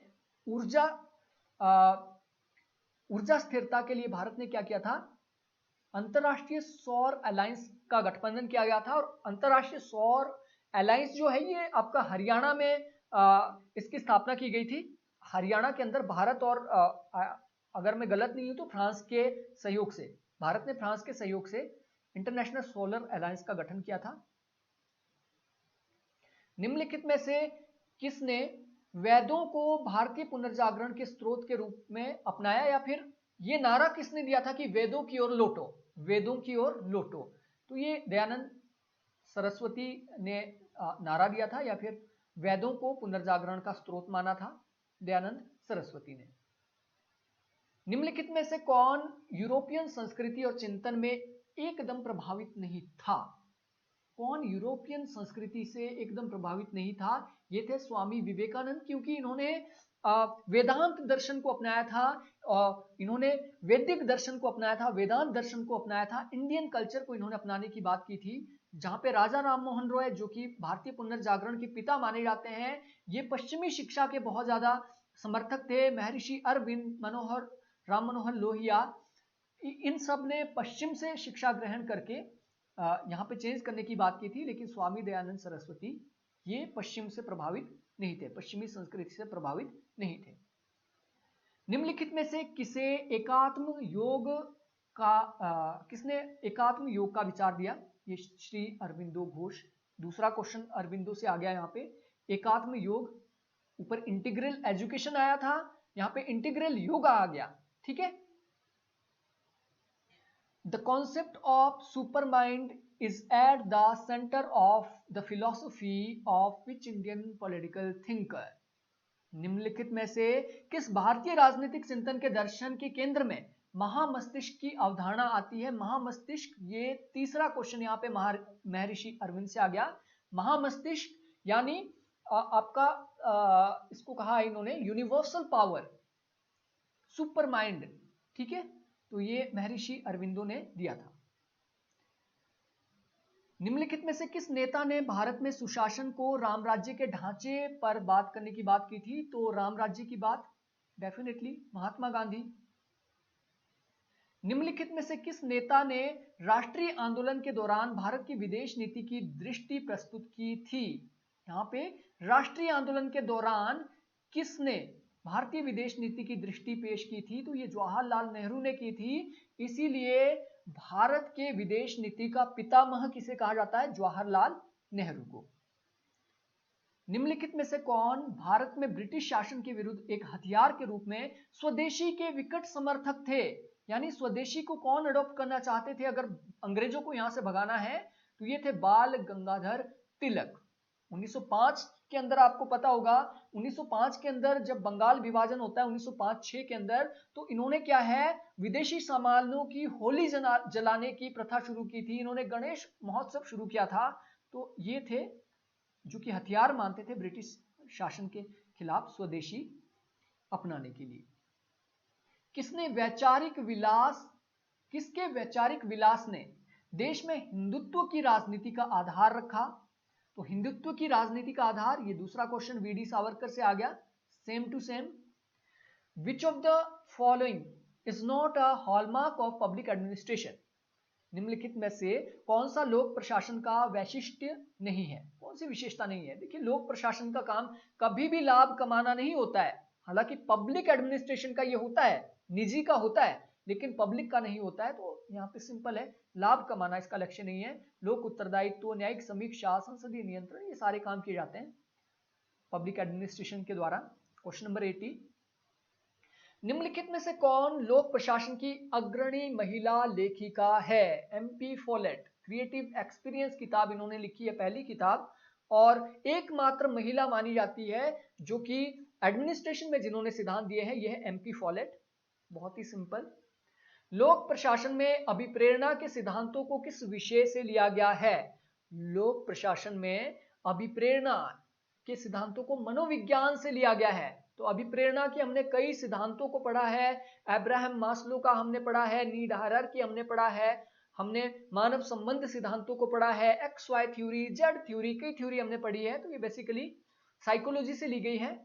ऊर्जा स्थिरता के लिए भारत ने क्या किया था? अंतरराष्ट्रीय सौर अलायंस का गठबंधन किया गया था, और अंतरराष्ट्रीय सौर अलायंस जो है ये आपका हरियाणा में इसकी स्थापना की गई थी। हरियाणा के अंदर भारत और अगर मैं गलत नहीं हूं तो फ्रांस के सहयोग से, भारत ने फ्रांस के सहयोग से इंटरनेशनल सोलर अलायंस का गठन किया था। निम्नलिखित में से किसने वेदों को भारतीय पुनर्जागरण के स्रोत के रूप में अपनाया, या फिर ये नारा किसने दिया था कि वेदों की ओर लौटो, वेदों की ओर लौटो? तो ये दयानंद सरस्वती ने नारा दिया था, या फिर वेदों को पुनर्जागरण का स्रोत माना था? दयानंद सरस्वती ने। निम्नलिखित में से कौन यूरोपियन संस्कृति और चिंतन में एकदम प्रभावित नहीं था? कौन यूरोपियन संस्कृति से एकदम प्रभावित नहीं था? ये थे स्वामी विवेकानंद, क्योंकि इन्होंने वेदांत दर्शन को अपनाया था, इन्होंने वैदिक दर्शन को अपनाया था, वेदांत दर्शन को अपनाया था, इंडियन कल्चर को इन्होंने अपनाने की बात की थी। जहां पे राजा राम मोहन रॉय, जो कि भारतीय पुनर्जागरण के पिता माने जाते हैं, ये पश्चिमी शिक्षा के बहुत ज्यादा समर्थक थे। महर्षि अरविंद, राम मनोहर लोहिया, इन सब ने पश्चिम से शिक्षा ग्रहण करके यहाँ पे चेंज करने की बात की थी, लेकिन स्वामी दयानंद सरस्वती ये पश्चिम से प्रभावित नहीं थे, पश्चिमी संस्कृति से प्रभावित नहीं थे। निम्नलिखित में से किसने एकात्म योग का विचार दिया? ये श्री अरविंदो घोष। दूसरा क्वेश्चन अरविंदो से आ गया यहाँ पे। एकात्म योग, ऊपर इंटीग्रल एजुकेशन आया था, यहाँ पे इंटीग्रल योगा आ गया। ठीक है। The concept of supermind is at the center of the philosophy of which Indian political thinker? निम्नलिखित में से किस भारतीय राजनीतिक चिंतन के दर्शन के केंद्र में महामस्तिष्क की अवधारणा आती है? महामस्तिष्क, ये तीसरा क्वेश्चन यहाँ पे महर्षि अरविंद से आ गया। महामस्तिष्क यानी आपका इसको कहा इन्होंने यूनिवर्सल पावर, सुपर माइंड। ठीक है, तो ये महर्षि अरविंदो ने दिया था। निम्नलिखित में से किस नेता ने भारत में सुशासन को राम राज्य के ढांचे पर बात करने की बात की थी? तो राम राज्य की बात डेफिनेटली महात्मा गांधी। निम्नलिखित में से किस नेता ने राष्ट्रीय आंदोलन के दौरान भारत की विदेश नीति की दृष्टि प्रस्तुत की थी? यहाँ पे राष्ट्रीय आंदोलन के दौरान किसने भारतीय विदेश नीति की दृष्टि पेश की थी? तो ये जवाहरलाल नेहरू ने की थी। इसीलिए भारत के विदेश नीति का पितामह किसे कहा जाता है? जवाहरलाल नेहरू को। निम्नलिखित में से कौन भारत में ब्रिटिश शासन के विरुद्ध एक हथियार के रूप में स्वदेशी के विकट समर्थक थे? यानी स्वदेशी को कौन अडॉप्ट करना चाहते थे अगर अंग्रेजों को यहां से भगाना है? तो ये थे बाल गंगाधर तिलक। 1905 के अंदर आपको पता होगा, 1905 के अंदर जब बंगाल विभाजन होता है 1905-06 के अंदर, तो इन्होंने क्या है, विदेशी सामानों की होली जलाने की प्रथा शुरू की थी। इन्होंने गणेश महोत्सव शुरू किया था। तो ये थे जो कि हथियार मानते थे ब्रिटिश शासन के खिलाफ स्वदेशी अपनाने के लिए। किसके वैचारिक विलास ने देश में हिंदुत्व की राजनीति का आधार रखा? तो हिंदुत्व की राजनीति का आधार, ये दूसरा क्वेश्चन वीडी सावरकर से आ गया, same to same. Which of the following is not a hallmark of public administration? निम्नलिखित में से कौन सा लोक प्रशासन का वैशिष्ट्य नहीं है, कौन सी विशेषता नहीं है? देखिए, लोक प्रशासन का काम कभी भी लाभ कमाना नहीं होता है। हालांकि पब्लिक एडमिनिस्ट्रेशन का ये होता है, निजी का होता है, लेकिन पब्लिक का नहीं होता है। तो यहाँ पे सिंपल है, लाभ कमाना इसका लक्ष्य नहीं है। लोक उत्तरदायित्व, न्यायिक समीक्षा, संसदीय नियंत्रण, ये सारे काम किए जाते हैं पब्लिक एडमिनिस्ट्रेशन के द्वारा। क्वेश्चन नंबर 80, निम्नलिखित में से कौन लोक प्रशासन की अग्रणी महिला लेखिका है? एमपी फॉलेट, क्रिएटिव एक्सपीरियंस किताब इन्होंने लिखी है, पहली किताब, और एकमात्र महिला मानी जाती है जो कि एडमिनिस्ट्रेशन में जिन्होंने सिद्धांत दिए हैं, यह है एमपी फॉलेट। बहुत ही सिंपल। लोक प्रशासन में अभिप्रेरणा के सिद्धांतों को किस विषय से लिया गया है? लोक प्रशासन में अभिप्रेरणा के सिद्धांतों को मनोविज्ञान से लिया गया है। तो अभिप्रेरणा के हमने कई सिद्धांतों को पढ़ा है, अब्राहम मास्लो का हमने पढ़ा है, नीड हायरार्की हमने पढ़ा है, हमने मानव संबंध सिद्धांतों को पढ़ा है, X Y theory, Z theory, कई थ्योरी हमने पढ़ी है। तो ये बेसिकली साइकोलॉजी से ली गई है।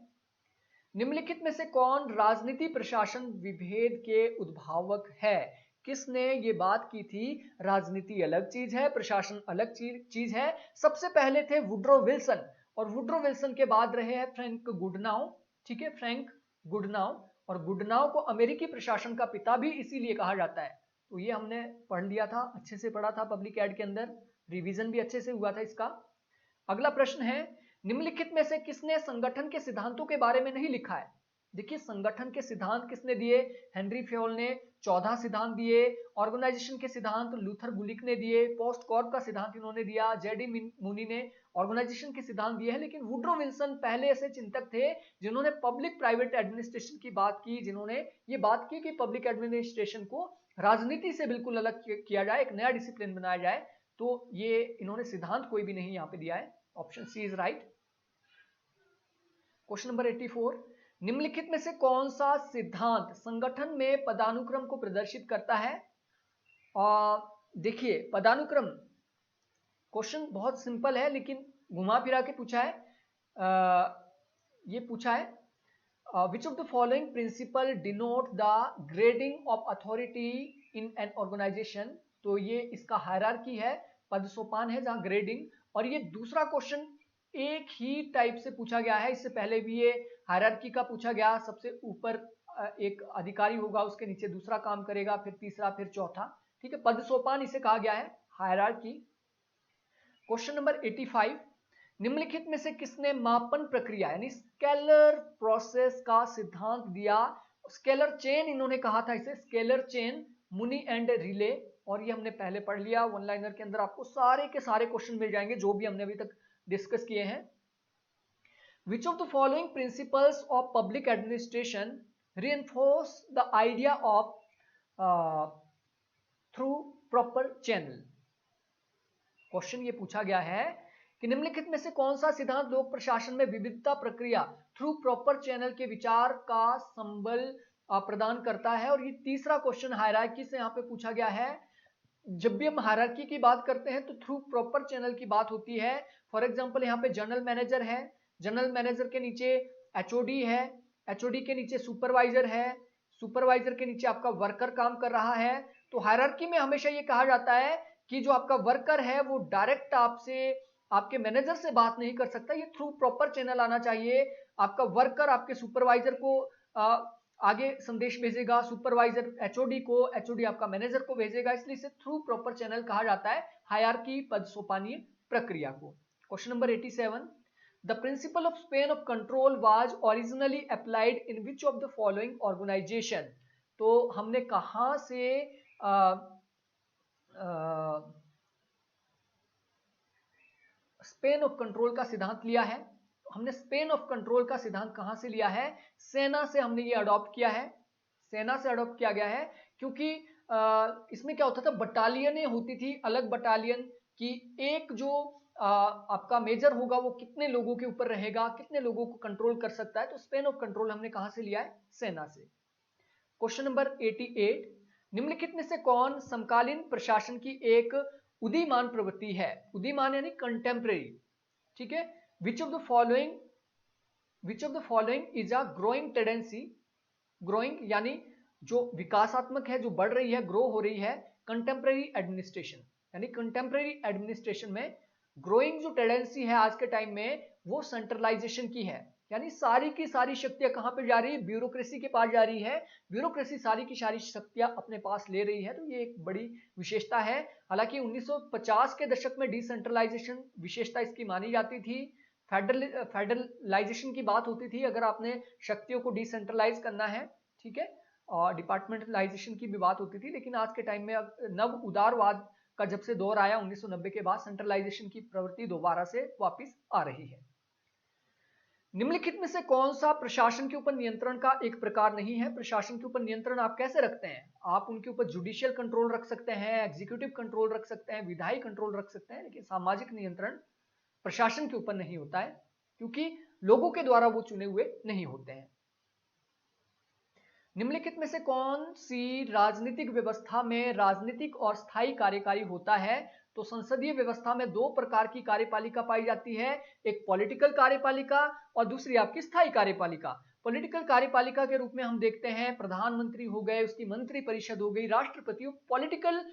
निम्नलिखित में से कौन राजनीति प्रशासन विभेद के उद्भावक है? किसने ये बात की थी, राजनीति अलग चीज है, प्रशासन अलग चीज है? सबसे पहले थे वुड्रो विल्सन, और वुड्रो विल्सन के बाद रहे हैं फ्रैंक गुडनाउ। ठीक है, फ्रैंक गुडनाउ, और गुडनाउ को अमेरिकी प्रशासन का पिता भी इसीलिए कहा जाता है। तो ये हमने पढ़ लिया था, अच्छे से पढ़ा था पब्लिक एड के अंदर, रिवीजन भी अच्छे से हुआ था इसका। अगला प्रश्न है, निम्नलिखित में से किसने संगठन के सिद्धांतों के बारे में नहीं लिखा है? देखिए, संगठन के सिद्धांत किसने दिए? हेनरी फेयोल ने 14 सिद्धांत दिए। ऑर्गेनाइजेशन के सिद्धांत लूथर गुलिक ने दिए। पोस्ट कॉर्प का सिद्धांत इन्होंने दिया। जेडी मूनी ने ऑर्गेनाइजेशन के सिद्धांत दिए हैं। लेकिन वुड्रो विल्सन पहले ऐसे चिंतक थे जिन्होंने पब्लिक प्राइवेट एडमिनिस्ट्रेशन की बात की, जिन्होंने ये बात की कि पब्लिक एडमिनिस्ट्रेशन को राजनीति से बिल्कुल अलग किया जाए, एक नया डिसिप्लिन बनाया जाए। तो ये इन्होंने सिद्धांत कोई भी नहीं यहां पे दिया है, option C is right. Question number 84, निम्नलिखित में से कौन सा सिद्धांत संगठन में पदानुक्रम को प्रदर्शित करता है? देखिए पदानुक्रम, क्वेश्चन बहुत सिंपल है लेकिन घुमा फिरा के पूछा है। ये पूछा है which of the following principle denote the grading of authority in an organization? तो ये इसका हायरार्की है, पद सोपान है जहां ग्रेडिंग। और ये दूसरा क्वेश्चन एक ही टाइप से पूछा गया है, इससे पहले भी ये हायरार्की का पूछा गया। सबसे ऊपर एक अधिकारी होगा, उसके नीचे दूसरा काम करेगा, फिर तीसरा, फिर चौथा, ठीक है। पद सोपान इसे कहा गया है, हायरार्की। क्वेश्चन नंबर 85, निम्नलिखित में से किसने मापन प्रक्रिया यानी स्केलर प्रोसेस का सिद्धांत दिया? स्केलर चेन इन्होंने कहा था इसे, scalar chain, Muni and relay. और ये हमने पहले पढ़ लिया, वन लाइनर के अंदर आपको सारे के सारे क्वेश्चन मिल जाएंगे जो भी हमने अभी तक डिस्कस किए हैं। Which of the following principles of public administration reinforce the idea of through proper channel? Question ये पूछा गया है कि निम्नलिखित में से कौन सा सिद्धांत लोक प्रशासन में विविधता प्रक्रिया थ्रू प्रॉपर चैनल के विचार का संबल प्रदान करता है? और ये तीसरा क्वेश्चन हायरार्की से यहाँ पे पूछा गया है। जब भी हम हायरार्की की बात करते हैं तो थ्रू प्रॉपर चैनल की बात होती है। फॉर एग्जांपल यहाँ पे जनरल मैनेजर है, जनरल मैनेजर के नीचे एचओडी है, एचओडी के नीचे सुपरवाइजर है, सुपरवाइजर के नीचे आपका वर्कर काम कर रहा है। तो हायरार्की में हमेशा ये कहा जाता है कि जो आपका वर्कर है वो डायरेक्ट आपसे, आपके मैनेजर से बात नहीं कर सकता, ये थ्रू प्रॉपर चैनल आना चाहिए। आपका वर्कर आपके सुपरवाइजर को आगे संदेश भेजेगा, सुपरवाइजर एचओडी को, एचओडी आपका मैनेजर को भेजेगा, इसलिए इसे थ्रू प्रॉपर चैनल कहा जाता है, हायरार्की पद सोपानीय प्रक्रिया को। Question number 87, the principle of span of control was originally applied in which of the following organization? तो हमने कहां से स्पेन ऑफ कंट्रोल का सिद्धांत लिया है? हमने स्पेन ऑफ कंट्रोल का सिद्धांत कहां से लिया है? सेना से हमने ये अडॉप्ट किया है, सेना से अडॉप्ट किया गया है। क्योंकि इसमें क्या होता था, बटालियनें होती थी, अलग बटालियन की एक जो आपका मेजर होगा वो कितने लोगों के ऊपर रहेगा, कितने लोगों को कंट्रोल कर सकता है। तो स्पेन ऑफ कंट्रोल हमने कहां से लिया है? सेना से। क्वेश्चन नंबर 88, निम्नलिखित में से कौन समकालीन प्रशासन की एक उदीयमान प्रवृत्ति है? उदीयमान यानी कंटेम्परेरी, ठीक है। विच of the following is a growing tendency? Growing यानी जो विकासात्मक है, जो बढ़ रही है, ग्रो हो रही है। कंटेम्परेरी एडमिनिस्ट्रेशन यानी कंटेम्परेरी एडमिनिस्ट्रेशन में ग्रोइंग जो टेंडेंसी है आज के टाइम में वो सेंट्रलाइजेशन की है, यानी सारी की सारी शक्तियां कहां पे जा रही है? ब्यूरोक्रेसी के पास जा रही है। ब्यूरोक्रेसी सारी की सारी शक्तियां अपने पास ले रही है। तो ये एक बड़ी विशेषता है। हालांकि 1950 के दशक में डिसेंट्रलाइजेशन विशेषता इसकी मानी जाती थी, फेडरलाइजेशन की बात होती थी अगर आपने शक्तियों को डिसेंट्रलाइज करना है, ठीक है, और डिपार्टमेंटलाइजेशन की भी बात होती थी। लेकिन आज के टाइम में नव उदारवाद का जब से दौर आया 1990 के बाद, सेंट्रलाइजेशन की प्रवृत्ति दोबारा से वापस आ रही है। निम्नलिखित में से कौन सा प्रशासन के ऊपर नियंत्रण का एक प्रकार नहीं है? प्रशासन के ऊपर नियंत्रण आप कैसे रखते हैं? आप उनके ऊपर जुडिशियल कंट्रोल रख सकते हैं, एग्जीक्यूटिव कंट्रोल रख सकते हैं, विधायी कंट्रोल रख सकते हैं, लेकिन सामाजिक नियंत्रण प्रशासन के ऊपर नहीं होता है, क्योंकि लोगों के द्वारा वो चुने हुए नहीं होते हैं। निम्नलिखित में से कौन सी राजनीतिक व्यवस्था में राजनीतिक और स्थायी कार्यकारी होता है? तो संसदीय व्यवस्था में दो प्रकार की कार्यपालिका पाई जाती है, एक पॉलिटिकल कार्यपालिका और दूसरी आपकी स्थायी कार्यपालिका। पॉलिटिकल कार्यपालिका के रूप में हम देखते हैं प्रधानमंत्री हो गए, उसकी मंत्री परिषद हो गई, राष्ट्रपति। पॉलिटिकल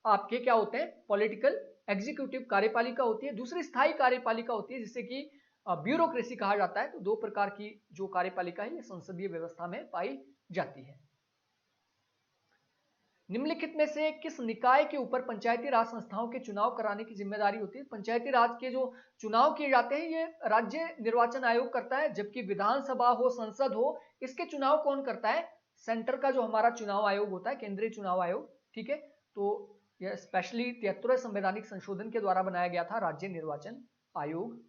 आपके क्या होते हैं? पॉलिटिकल एग्जीक्यूटिव कार्यपालिका होती है। दूसरी स्थायी कार्यपालिका होती है जिसे कि ब्यूरोक्रेसी कहा जाता है। तो दो प्रकार की जो कार्यपालिका है ये संसदीय व्यवस्था में पाई जाती है। निम्नलिखित में से किस निकाय के ऊपर पंचायती राज संस्थाओं के चुनाव कराने की जिम्मेदारी होती है? पंचायती राज के जो चुनाव किए जाते हैं ये राज्य निर्वाचन आयोग करता है, जबकि विधानसभा हो, संसद हो, इसके चुनाव कौन करता है? सेंटर का जो हमारा चुनाव आयोग होता है, केंद्रीय चुनाव आयोग, ठीक है। तो यह स्पेशली 73वें संवैधानिक संशोधन के द्वारा बनाया गया था राज्य निर्वाचन आयोग।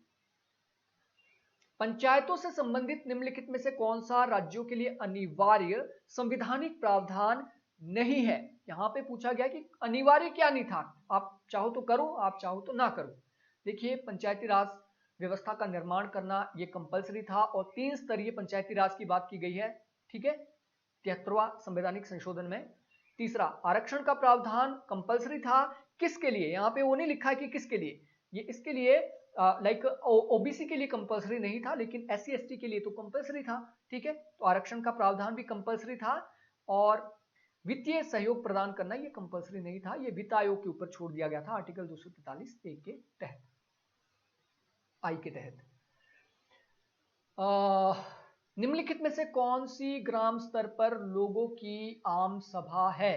पंचायतों से संबंधित निम्नलिखित में से कौन सा राज्यों के लिए अनिवार्य संवैधानिक प्रावधान नहीं है? यहां पे पूछा गया कि अनिवार्य क्या नहीं था, आप चाहो तो करो, आप चाहो तो ना करो। देखिए, पंचायती राज व्यवस्था का निर्माण करना ये कंपलसरी था और 3 स्तरीय पंचायती राज की बात की गई है, ठीक है, 73वां संवैधानिक संशोधन में। तीसरा, आरक्षण का प्रावधान कंपलसरी था, किसके लिए? यहाँ पे वो नहीं लिखा है कि किसके लिए, ये इसके लिए लाइक ओबीसी के लिए कंपलसरी नहीं था, लेकिन एससी एसटी के लिए तो कंपलसरी था, ठीक है। तो आरक्षण का प्रावधान भी कंपलसरी था और वित्तीय सहयोग प्रदान करना ये कंपलसरी नहीं था, ये वित्त आयोग के ऊपर छोड़ दिया गया था आर्टिकल 243 ए के तहत, आई के तहत। निम्नलिखित में से कौन सी ग्राम स्तर पर लोगों की आम सभा है?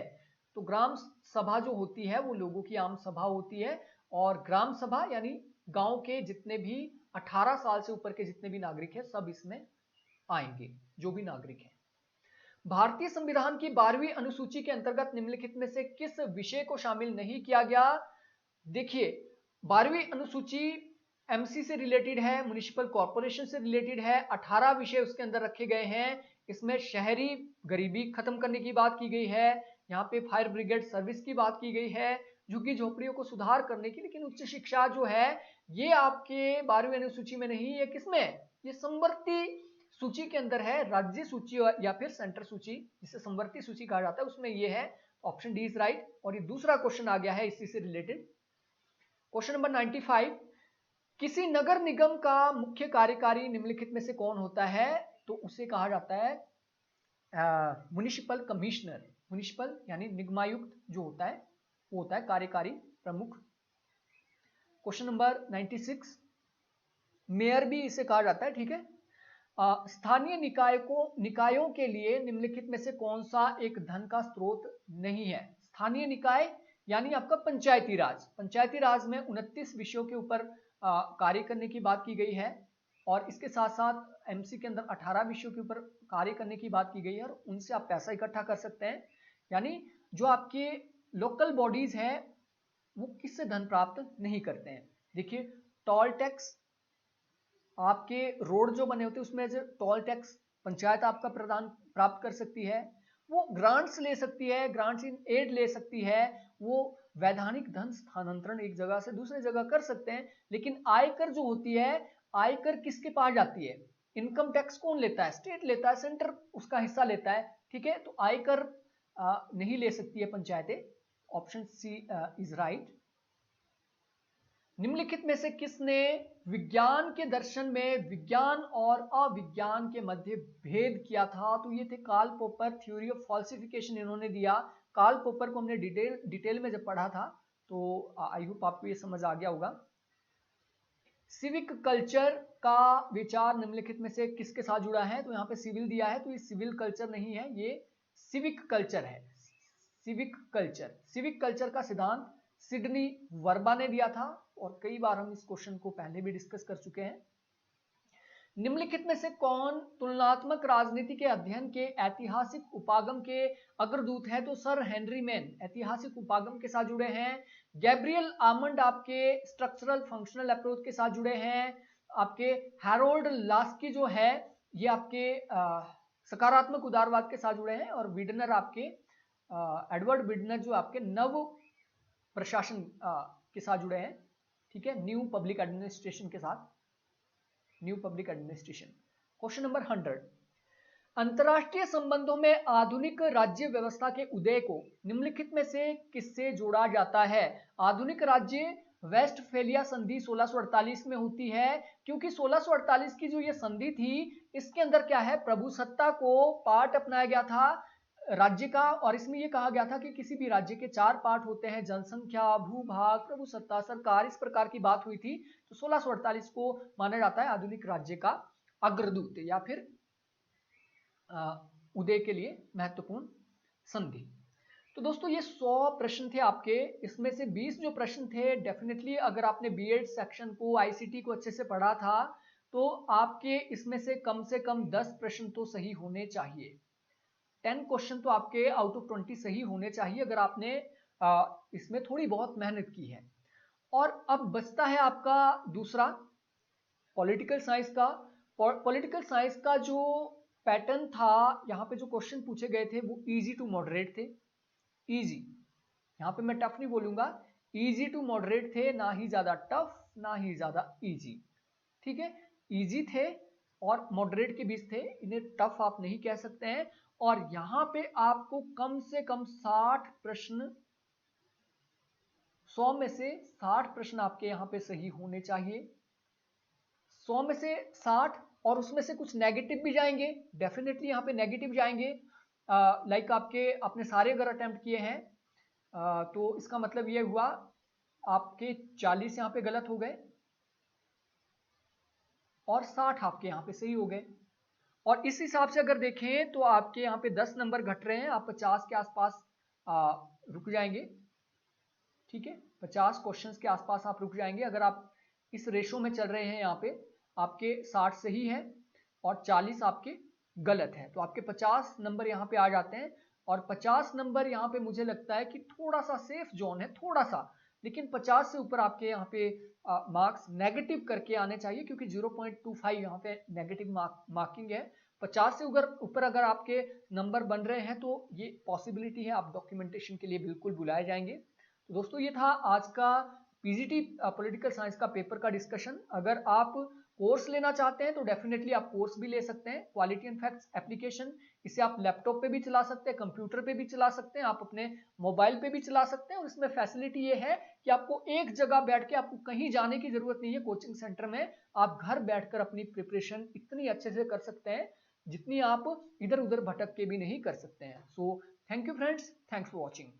तो ग्राम सभा जो होती है वो लोगों की आम सभा होती है, और ग्राम सभा यानी गांव के जितने भी 18 साल से ऊपर के जितने भी नागरिक हैं सब इसमें आएंगे, जो भी नागरिक हैं। भारतीय संविधान की 12वीं अनुसूची के अंतर्गत निम्नलिखित में से किस विषय को शामिल नहीं किया गया? देखिए, 12वीं अनुसूची एमसी से रिलेटेड है, म्युनिसिपल कॉर्पोरेशन से रिलेटेड है, 18 विषय उसके अंदर रखे गए हैं। इसमें शहरी गरीबी खत्म करने की बात की गई है, यहाँ पे फायर ब्रिगेड सर्विस की बात की गई है, झुग्गी झोपड़ियों को सुधार करने की। लेकिन उच्च शिक्षा जो है ये आपके 12वीं अनुसूची में नहीं है, किसमें? ये संवर्ती सूची के अंदर है, राज्य सूची या फिर सेंटर सूची, जिसे संवर्ती सूची कहा जाता है, उसमें ये है। Option D is right. और ये दूसरा क्वेश्चन आ गया है इसी से रिलेटेड, क्वेश्चन नंबर 95। किसी नगर निगम का मुख्य कार्यकारी निम्नलिखित में से कौन होता है? तो उसे कहा जाता है म्युनिसिपल कमिश्नर। म्युनिसिपल यानी निगमायुक्त जो होता है वो होता है कार्यकारी प्रमुख। क्वेश्चन नंबर 96, मेयर भी इसे कहा जाता है, ठीक है। स्थानीय निकायों के लिए निम्नलिखित में से कौन सा एक धन का स्रोत नहीं है? स्थानीय निकाय यानी आपका पंचायती राज। पंचायती राज में 29 विषयों के ऊपर कार्य करने की बात की गई है, और इसके साथ साथ एमसी के अंदर 18 विषयों के ऊपर कार्य करने की बात की गई है, और उनसे आप पैसा इकट्ठा कर सकते हैं। यानी जो आपके लोकल बॉडीज हैं वो किससे धन प्राप्त नहीं करते हैं। देखिए, टोल टैक्स, आपके रोड जो बने होते हैं उसमें से टोल टैक्स पंचायत आपका प्राप्त कर सकती है, वो ग्रांट्स ले सकती है, ग्रांट्स इन एड ले सकती है, वो वैधानिक धन स्थानांतरण एक जगह से दूसरी जगह कर सकते हैं। लेकिन आयकर जो होती है, आयकर किसके पास जाती है? इनकम टैक्स कौन लेता है? स्टेट लेता है, सेंटर उसका हिस्सा लेता है, ठीक है। तो आयकर नहीं ले सकती है पंचायतें। Option C is right. निम्नलिखित में से किसने विज्ञान के दर्शन में विज्ञान और अविज्ञान के मध्य भेद किया था? तो ये थे Karl Popper, theory of falsification इन्होंने दिया। कार्ल पॉपर को हमने डिटेल में जब पढ़ा था, तो आई होप आपको ये समझ आ गया होगा। सिविक कल्चर का विचार निम्नलिखित में से किसके साथ जुड़ा है? तो यहाँ पे सिविल दिया है, तो ये सिविल कल्चर नहीं है, ये सिविक कल्चर है। सिविक कल्चर का सिद्धांत सिडनी वर्बा ने दिया था, और कई बार हम इस क्वेश्चन को पहले भी डिस्कस कर चुके हैं। निम्नलिखित में से कौन तुलनात्मक राजनीति के अध्ययन के ऐतिहासिक उपागम के अग्रदूत हैं? तो सर हेनरी मैन ऐतिहासिक उपागम के साथ जुड़े हैं। गैब्रियल आमंड आपके स्ट्रक्चरल फंक्शनल अप्रोच के साथ जुड़े हैं। आपके हैरोल्ड लास्की जो है ये आपके सकारात्मक उदारवाद के साथ जुड़े हैं, और विडनर आपके एडवर्ड विडनर जो आपके नव प्रशासन के साथ जुड़े हैं, ठीक है, न्यू पब्लिक एडमिनिस्ट्रेशन के साथ, new public administration. Question number 100, अंतरराष्ट्रीय संबंधों में आधुनिक राज्य व्यवस्था के उदय को निम्नलिखित में से किससे जोड़ा जाता है? आधुनिक राज्य वेस्टफेलिया संधि 1648 में होती है, क्योंकि 1648 की जो ये संधि थी इसके अंदर क्या है, प्रभुसत्ता को पार्ट अपनाया गया था राज्य का, और इसमें यह कहा गया था कि किसी भी राज्य के 4 पार्ट होते हैं, जनसंख्या, भूभाग, प्रभुसत्ता, सरकार, इस प्रकार की बात हुई थी। तो 1648 को माना जाता है आधुनिक राज्य का अग्रदूत या फिर उदय के लिए महत्वपूर्ण संधि। तो दोस्तों ये 100 प्रश्न थे आपके, इसमें से 20 जो प्रश्न थे डेफिनेटली अगर आपने बीएड सेक्शन को, आईसीटी को अच्छे से पढ़ा था तो आपके इसमें से कम 10 प्रश्न तो सही होने चाहिए। 10 क्वेश्चन तो आपके आउट ऑफ 20 सही होने चाहिए अगर आपने इसमें थोड़ी बहुत मेहनत की है। और अब बचता है आपका दूसरा पॉलिटिकल साइंस का। पॉलिटिकल साइंस का जो पैटर्न था, यहाँ पे जो क्वेश्चन पूछे गए थे वो इजी टू मॉडरेट थे। इजी, यहाँ पे मैं टफ नहीं बोलूंगा, इजी टू मॉडरेट थे, ना ही ज्यादा टफ ना ही ज्यादा इजी। ठीक है, इजी थे और मॉडरेट के बीच थे, इन्हें टफ आप नहीं कह सकते हैं। और यहां पे आपको कम से कम 60 प्रश्न, 100 में से 60 प्रश्न आपके यहां पे सही होने चाहिए। 100 में से 60, और उसमें से कुछ नेगेटिव भी जाएंगे, डेफिनेटली यहां पे नेगेटिव जाएंगे। लाइक आपने सारे अगर अटेम्प्ट किए हैं तो इसका मतलब ये हुआ आपके 40 यहां पे गलत हो गए और 60 आपके यहां पे सही हो गए। और इस हिसाब से अगर देखें तो आपके यहाँ पे 10 नंबर घट रहे हैं, आप 50 के आसपास रुक जाएंगे। ठीक है, 50 क्वेश्चंस के आसपास आप रुक जाएंगे अगर आप इस रेशो में चल रहे हैं। यहाँ पे आपके 60 सही है और 40 आपके गलत है, तो आपके 50 नंबर यहाँ पे आ जाते हैं। और 50 नंबर यहाँ पे मुझे लगता है कि थोड़ा सा सेफ जोन है, थोड़ा सा, लेकिन 50 से ऊपर आपके यहाँ पे मार्क्स नेगेटिव करके आने चाहिए, क्योंकि 0.25 यहाँ पे नेगेटिव मार्किंग है। 50 से ऊपर अगर आपके नंबर बन रहे हैं तो ये पॉसिबिलिटी है आप डॉक्यूमेंटेशन के लिए बिल्कुल बुलाए जाएंगे। तो दोस्तों ये था आज का पीजीटी पॉलिटिकल साइंस का पेपर का डिस्कशन। अगर आप कोर्स लेना चाहते हैं तो डेफिनेटली आप कोर्स भी ले सकते हैं, क्वालिटी एंड फैक्ट्स एप्लीकेशन। इसे आप लैपटॉप पे भी चला सकते हैं, कंप्यूटर पे भी चला सकते हैं, आप अपने मोबाइल पे भी चला सकते हैं। और इसमें फैसिलिटी ये है कि आपको एक जगह बैठ के, आपको कहीं जाने की जरूरत नहीं है कोचिंग सेंटर में, आप घर बैठकर अपनी प्रिपरेशन इतनी अच्छे से कर सकते हैं जितनी आप इधर उधर भटक के भी नहीं कर सकते हैं। So thank you friends, thanks for watching.